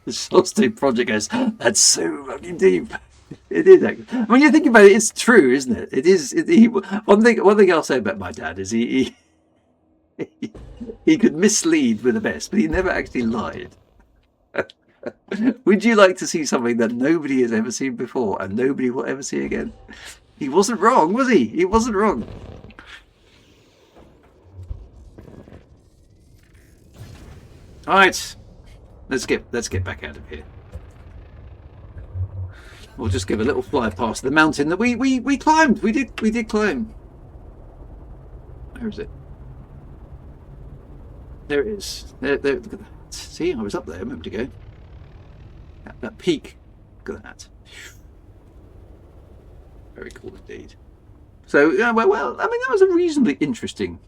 the Solstice project goes. That's so fucking deep. It is. Actually. When you think about it, it's true, isn't it? It is. One thing I'll say about my dad is he could mislead with the best, but he never actually lied. Would you like to see something that nobody has ever seen before and nobody will ever see again? He wasn't wrong, was he? He wasn't wrong. All right, let's get back out of here. We'll just give a little fly past the mountain that we climbed. We did climb. Where is it? There it is. There. Look at that. See, I was up there a moment ago. That peak. Look at that. Very cool indeed. So, well, I mean, that was a reasonably interesting.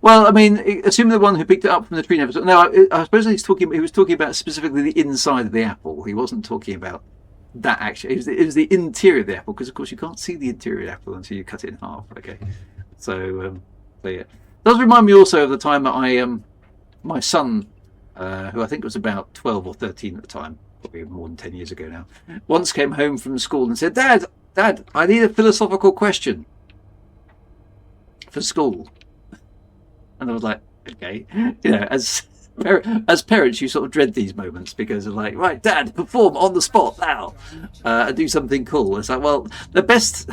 Well, I mean, assume the one who picked it up from the tree never. No, I suppose he was talking about specifically the inside of the apple. He wasn't talking about that actually. It was the interior of the apple, because of course you can't see the interior of the apple until you cut it in half. Okay, so yeah, it does remind me also of the time that my son, who I think was about 12 or 13 at the time, probably more than 10 years ago now, once came home from school and said, Dad, I need a philosophical question for school. And I was like, Okay, you know, as parents, you sort of dread these moments because they're like, right, Dad, perform on the spot now, and do something cool. It's like, well, the best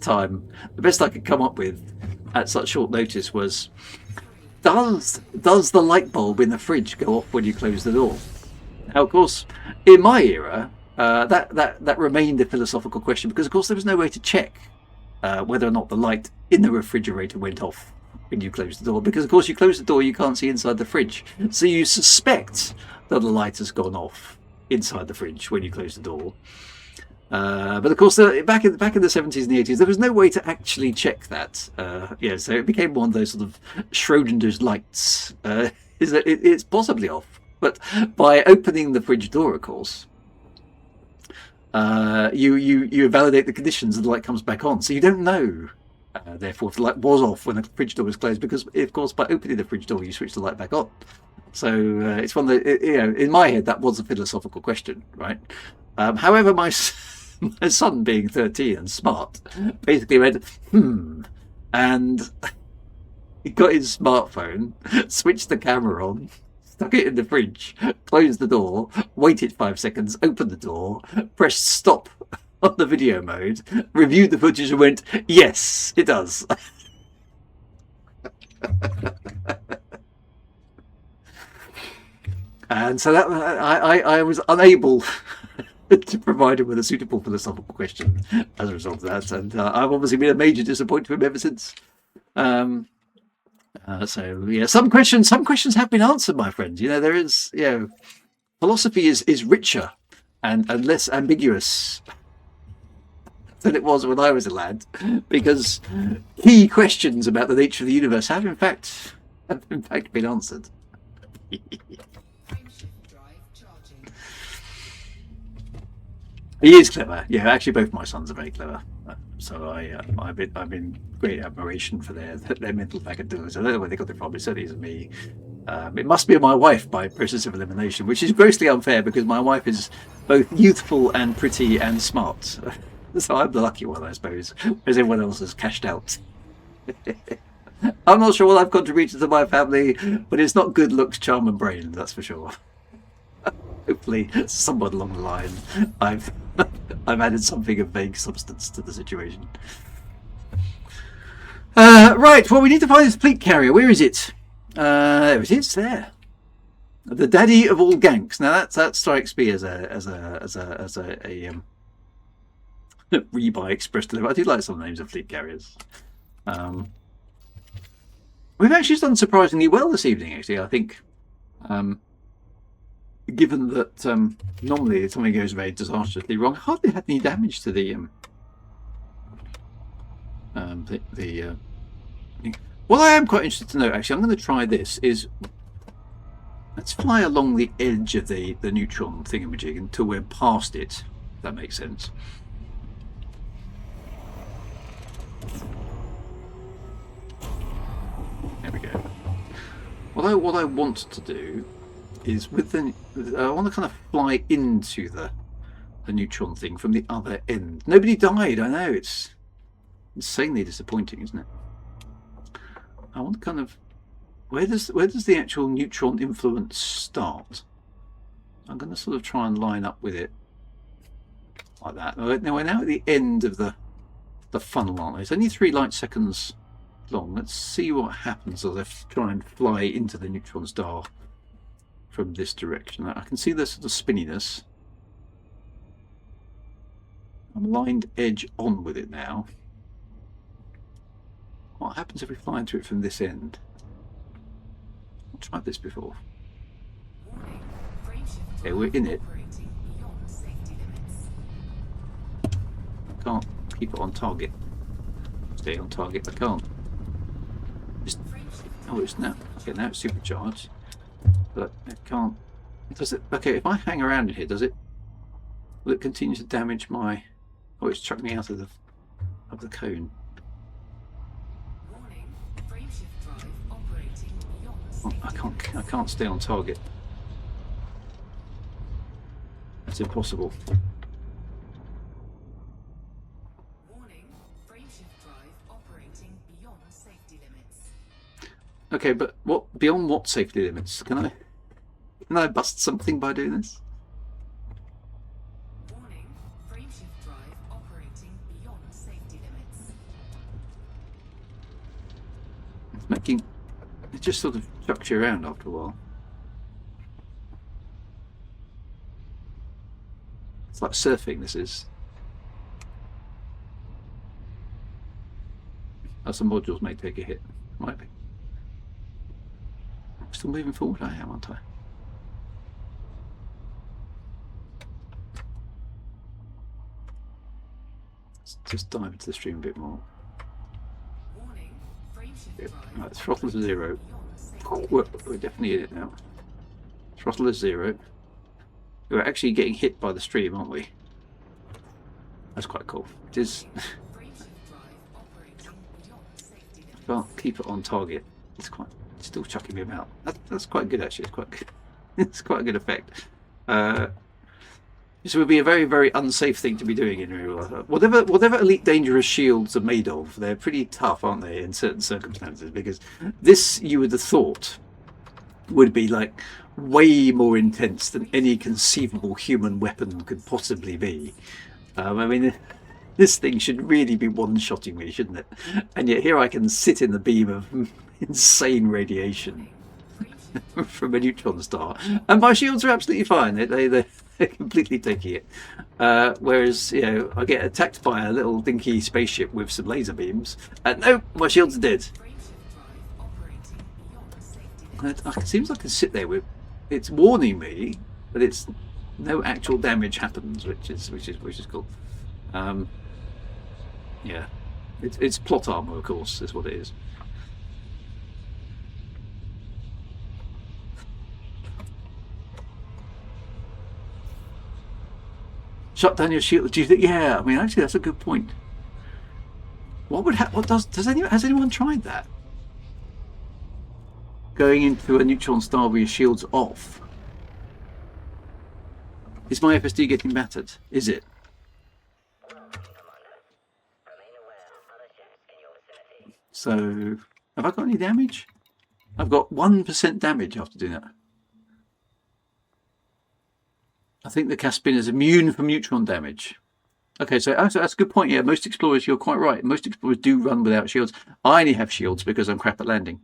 time, the best I could come up with at such short notice was, does the light bulb in the fridge go off when you close the door? Now, of course, in my era, that remained a philosophical question because, of course, there was no way to check whether or not the light in the refrigerator went off when you close the door. Because, of course, you close the door, you can't see inside the fridge. So you suspect that the light has gone off inside the fridge when you close the door. But of course, back in the 70s and the 80s, there was no way to actually check that. So it became one of those sort of Schrodinger's lights. Is that it's possibly off, but by opening the fridge door, of course, you validate the conditions and the light comes back on. So you don't know, therefore, if the light was off when the fridge door was closed, because of course, by opening the fridge door, you switch the light back on. So it's one that, in my head, that was a philosophical question, right? However, my son, being 13 and smart, basically went, and he got his smartphone, switched the camera on, stuck it in the fridge, closed the door, waited 5 seconds, opened the door, pressed stop on the video mode, reviewed the footage and went, yes, it does. And so that I was unable to provide him with a suitable philosophical question as a result of that, and I've obviously been a major disappointment to him ever since. So yeah, some questions have been answered, my friends. There is, philosophy is richer and less ambiguous than it was when I was a lad, because key questions about the nature of the universe have in fact been answered. He is clever. Yeah, actually, both my sons are very clever. So I've been great admiration for their mental faculties. I don't know where they got it from. It certainly isn't me. It must be my wife by process of elimination, which is grossly unfair because my wife is both youthful and pretty and smart. So I'm the lucky one, I suppose, whereas everyone else has cashed out. I'm not sure what I've contributed to my family, but it's not good looks, charm, and brain. That's for sure. Hopefully, somewhat along the line, I've added something of vague substance to the situation. Right. Well, we need to find this fleet carrier. Where is it? There it is. There, the daddy of all ganks. Now that strikes me as a rebuy express delivery. I do like some names of fleet carriers. We've actually done surprisingly well this evening. Actually, I think. Given that normally something goes very disastrously wrong, hardly had any damage to the what I am quite interested to know, actually, I'm going to try this, is let's fly along the edge of the neutron thingamajig until we're past it, if that makes sense. There we go. What I want to do is I want to kind of fly into the neutron thing from the other end. Nobody died. I know, it's insanely disappointing, isn't it? I want to kind of where does the actual neutron influence start? I'm going to sort of try and line up with it like that. Now we're now at the end of the funnel, aren't we? It's only 3 light seconds long. Let's see what happens as I try and fly into the neutron star from this direction. I can see the sort of spinniness. I'm lined edge on with it now. What happens if we fly into it from this end? I've tried this before. Okay, we're in it. I can't keep it on target. Stay on target. I can't. It's now. Okay, now it's supercharged. But it can't. Does it? Okay, if I hang around in here, does it? Will it continue to damage my? Oh, it's chucked me out of the cone. Oh, I can't stay on target. That's impossible. Warning, frameshift drive operating beyond safety Okay, but what beyond what safety limits? Can I bust something by doing this? Warning, frameshift drive operating beyond safety limits. It just sort of chucks you around after a while. It's like surfing, this is. Oh, some modules may take a hit. Might be. I'm still moving forward, I am, aren't I? Let's just dive into the stream a bit more. Warning, frameshift drive Right, throttle to 0. beyond safety Oh, limits. we're definitely in it now. Throttle is 0. We're actually getting hit by the stream, aren't we? That's quite cool. It is. Frameshift drive operating beyond safety limits. Well, keep it on target. It's still chucking me about. That's quite good actually. It's quite good. It's quite a good effect. This would be a very, very unsafe thing to be doing in real life. Whatever elite dangerous shields are made of, they're pretty tough, aren't they, in certain circumstances? Because this, you would have thought, would be like way more intense than any conceivable human weapon could possibly be. I mean, this thing should really be one-shotting me, shouldn't it? And yet here I can sit in the beam of insane radiation from a neutron star, and my shields are absolutely fine. They're completely taking it. Whereas, you know, I get attacked by a little dinky spaceship with some laser beams, and no, my shields are dead. It seems like I can sit there with it's warning me, but it's no actual damage happens, which is cool. Yeah, it's plot armor, of course, is what it is. Shut down your shield. Do you think? Yeah, I mean, actually, that's a good point. Has anyone tried that? Going into a neutron star with your shields off. Is my FSD getting battered? Is it? So, have I got any damage? I've got 1% damage after doing that. I think the Caspian is immune from neutron damage. Okay, so that's a good point. Yeah, most explorers, you're quite right. Most explorers do run without shields. I only have shields because I'm crap at landing.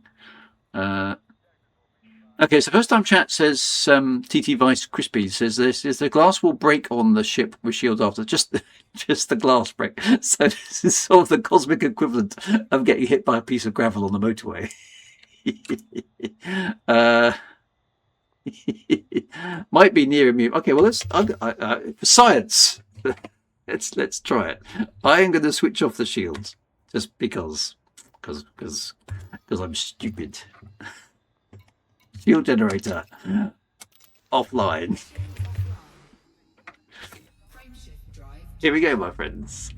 Okay, so first time chat says TT Vice Crispy says this is the glass will break on the ship with shields after just the glass break. So this is sort of the cosmic equivalent of getting hit by a piece of gravel on the motorway. Might be near immune. Okay, well let's for science. Let's try it. I am going to switch off the shields just because I'm stupid. Shield generator offline. Here we go, my friends.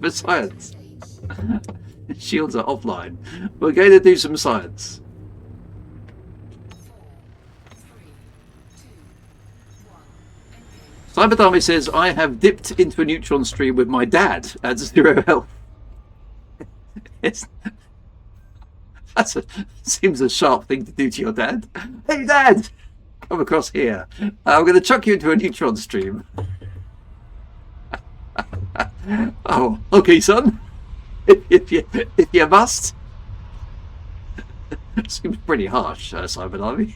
For science. Shields are offline. We're going to do some science. Cyberdami says, I have dipped into a neutron stream with my dad at 0 health. Seems a sharp thing to do to your dad. Hey, Dad! Come across here. I'm going to chuck you into a neutron stream. Oh, okay, son. If you must. Seems pretty harsh, Cyberdami.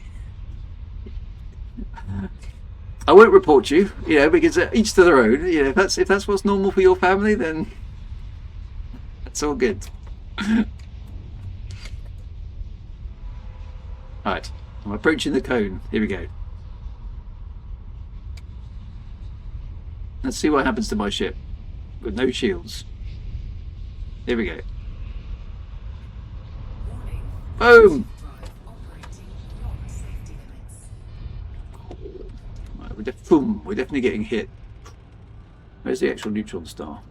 I won't report you, because each to their own. If that's what's normal for your family, then that's all good. Alright, I'm approaching the cone. Here we go. Let's see what happens to my ship with no shields. Here we go. Boom! We're definitely getting hit. Where's the actual neutron star?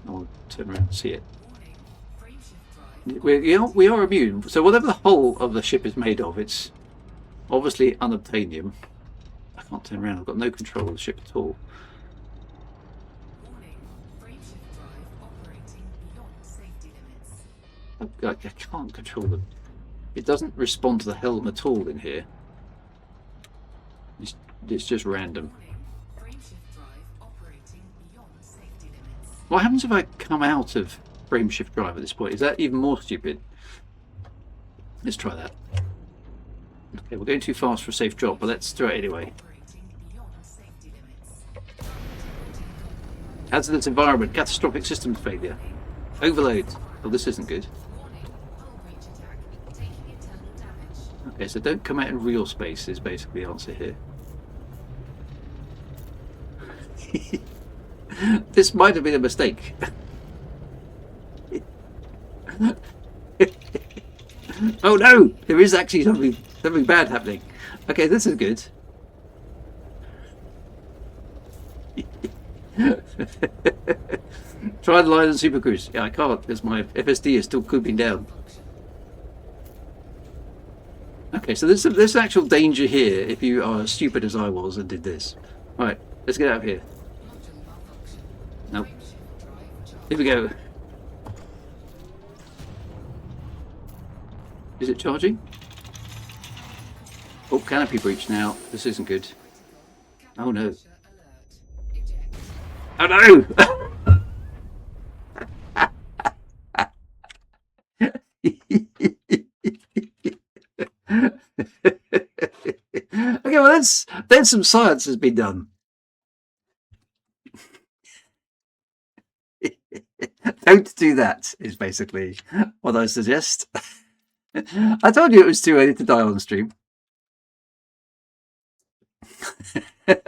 I'll turn around and see it. We are immune. So whatever the hull of the ship is made of, it's obviously unobtainium. I can't turn around. I've got no control of the ship at all. I can't control them. It doesn't respond to the helm at all in here. It's just random. Frameshift drive operating beyond safety limits. What happens if I come out of frameshift drive at this point? Is that even more stupid? Let's try that. Okay, we're going too fast for a safe drop, but let's try it anyway. Operating beyond safety limits. Hazardous environment, catastrophic systems failure, overload. Oh, this isn't good. Warning, hull breach attack. Taking internal damage. Okay, so don't come out in real space is basically the answer here. This might have been a mistake. Oh no! There is actually something bad happening. Okay, this is good. Try the line on Super Cruise. Yeah, I can't because my FSD is still cooping down. Okay, so there's actual danger here if you are as stupid as I was and did this. Right, let's get out of here. Module malfunction. Nope. Frameshift drive charged. Here we go. Is it charging? Oh, canopy breach now. This isn't good. Oh no. Pressure alert. Eject. Oh no! Okay, well then some science has been done. Don't do that is basically what I suggest. I told you it was too early to die on stream.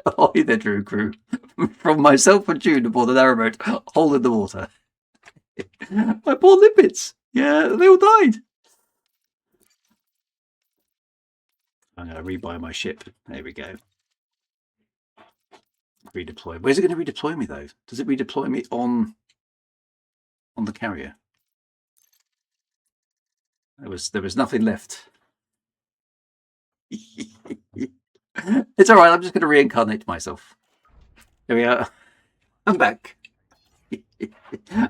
Oh, there, Drew Crew. From myself and June aboard the narrowboat, hole in the water. My poor limpets. Yeah, they all died. I'm going to rebuy my ship. There we go. Redeploy. Where's it going to redeploy me though? Does it redeploy me on the carrier? There was nothing left. It's all right. I'm just going to reincarnate myself. There we are. I'm back. Okay,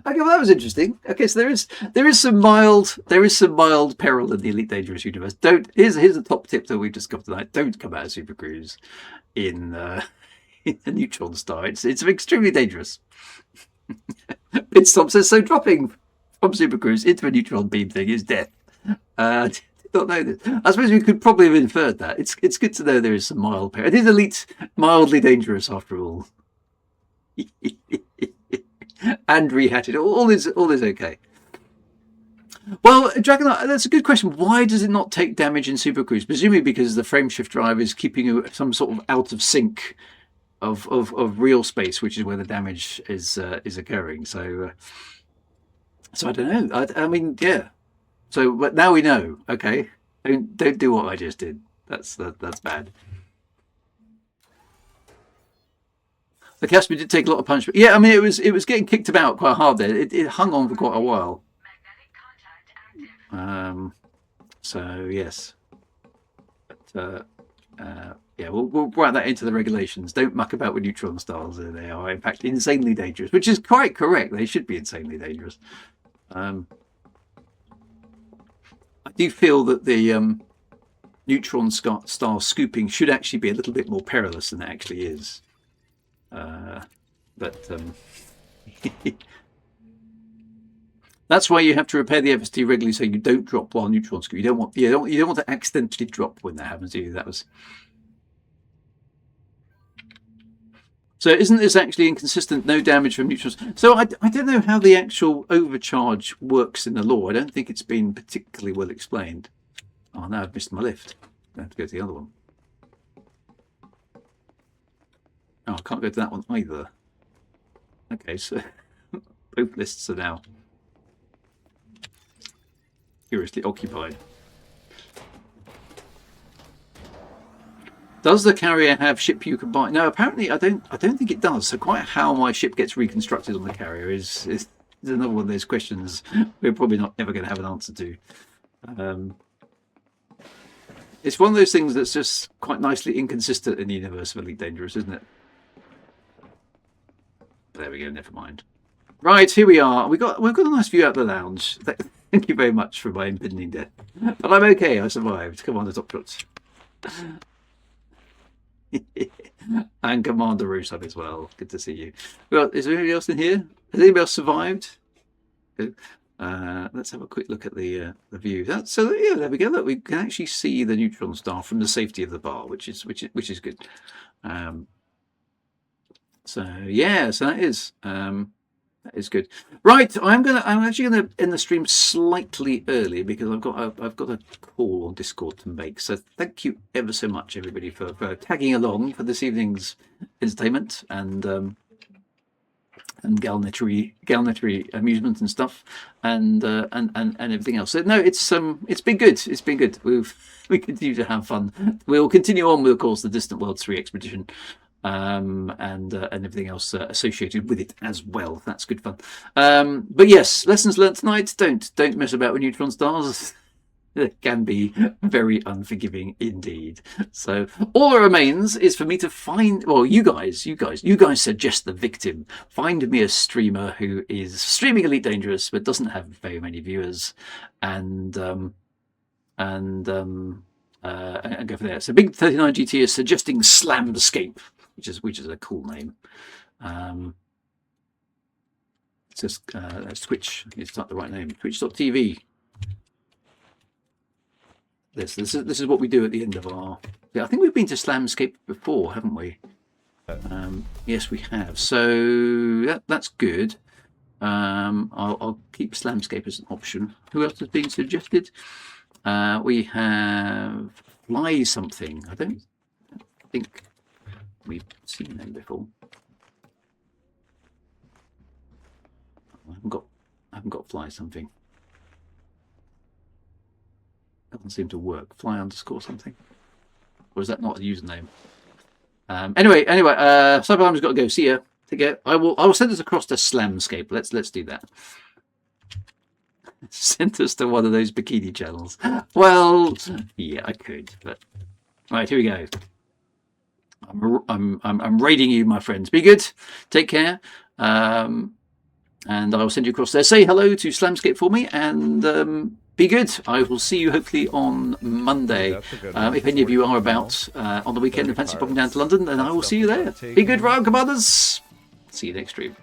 well that was interesting. Okay, so there is some mild peril in the Elite Dangerous universe. Here's a top tip that we've discovered tonight. Don't come out of Super Cruise in a neutron star. It's extremely dangerous. Pitstop says so. Dropping from Super Cruise into a neutron beam thing is death. Did not know this. I suppose we could probably have inferred that. It's good to know there is some mild peril. It is Elite, mildly dangerous after all. And rehatted. All is okay. Well, Dragon, that's a good question. Why does it not take damage in Super Cruise? Presumably because the frameshift drive is keeping you some sort of out of sync of real space, which is where the damage is occurring. So I don't know. I mean, yeah. So, but now we know. Okay, don't do what I just did. That's bad. The Casper did take a lot of punishment. Yeah, I mean it was getting kicked about quite hard there. It hung on for quite a while. So yes, but yeah, we'll write that into the regulations. Don't muck about with neutron stars. They are in fact insanely dangerous, which is quite correct. They should be insanely dangerous. I do feel that the neutron star scooping should actually be a little bit more perilous than it actually is. But that's why you have to repair the FST regularly so you don't drop while neutron scoop. You don't want to accidentally drop when that happens to you. That was. So isn't this actually inconsistent? No damage from neutrons. So I don't know how the actual overcharge works in the law. I don't think it's been particularly well explained. Oh, now I've missed my lift. I have to go to the other one. Oh, I can't go to that one either. Okay, so both lists are now curiously occupied. Does the carrier have ship you can buy? No, apparently I don't think it does. So quite how my ship gets reconstructed on the carrier is another one of those questions we're probably not ever going to have an answer to. It's one of those things that's just quite nicely inconsistent in the universe of Elite Dangerous, isn't it? There we go. Never mind. Right, here we are. We've got a nice view out the lounge. Thank you very much for my impending death. But I'm okay, I survived. Come on, the top shots. And Commander Rusev as well. Good to see you. Well, is there anybody else in here? Has anybody else survived? Good. Let's have a quick look at the view. So yeah, there we go. Look, we can actually see the neutron star from the safety of the bar, which is good. So yeah, so that is good. Right, I'm actually gonna end the stream slightly early because I've got a call on Discord to make. So thank you ever so much, everybody, for tagging along for this evening's entertainment and GalNetry amusement and stuff, and everything else. So no, it's been good. It's been good. We continue to have fun. We'll continue on with, of course, the Distant Worlds 3 expedition. And everything else associated with it as well. That's good fun. But yes, lessons learned tonight. Don't mess about with neutron stars. They can be very unforgiving indeed. So all that remains is for me to find. Well, you guys suggest the victim. Find me a streamer who is streaming Elite Dangerous but doesn't have very many viewers, and go for there. So Big 39 GT is suggesting Slamscape, which is a cool name. It's just that's Twitch. It's not the right name. Twitch.tv. This is what we do at the end of our. Yeah, I think we've been to Slamscape before, haven't we? Yes, we have. So that's good. I'll keep Slamscape as an option. Who else is being suggested? We have Fly something. I don't think we've seen them before. I haven't got Fly something. Doesn't seem to work. Fly underscore something. Or is that not a username? Anyway, Cybertime's got to go. See ya. Take care. I will send us across to Slamscape. Let's do that. Send us to one of those bikini channels. Well, yeah, I could, but right, here we go. I'm raiding you, my friends. Be good. Take care. And I will send you across there. Say hello to Slamscape for me, and be good. I will see you hopefully on Monday. If any of you are about on the weekend and fancy popping down to London, then I will see you there. Be good, Royal Commanders. See you next stream.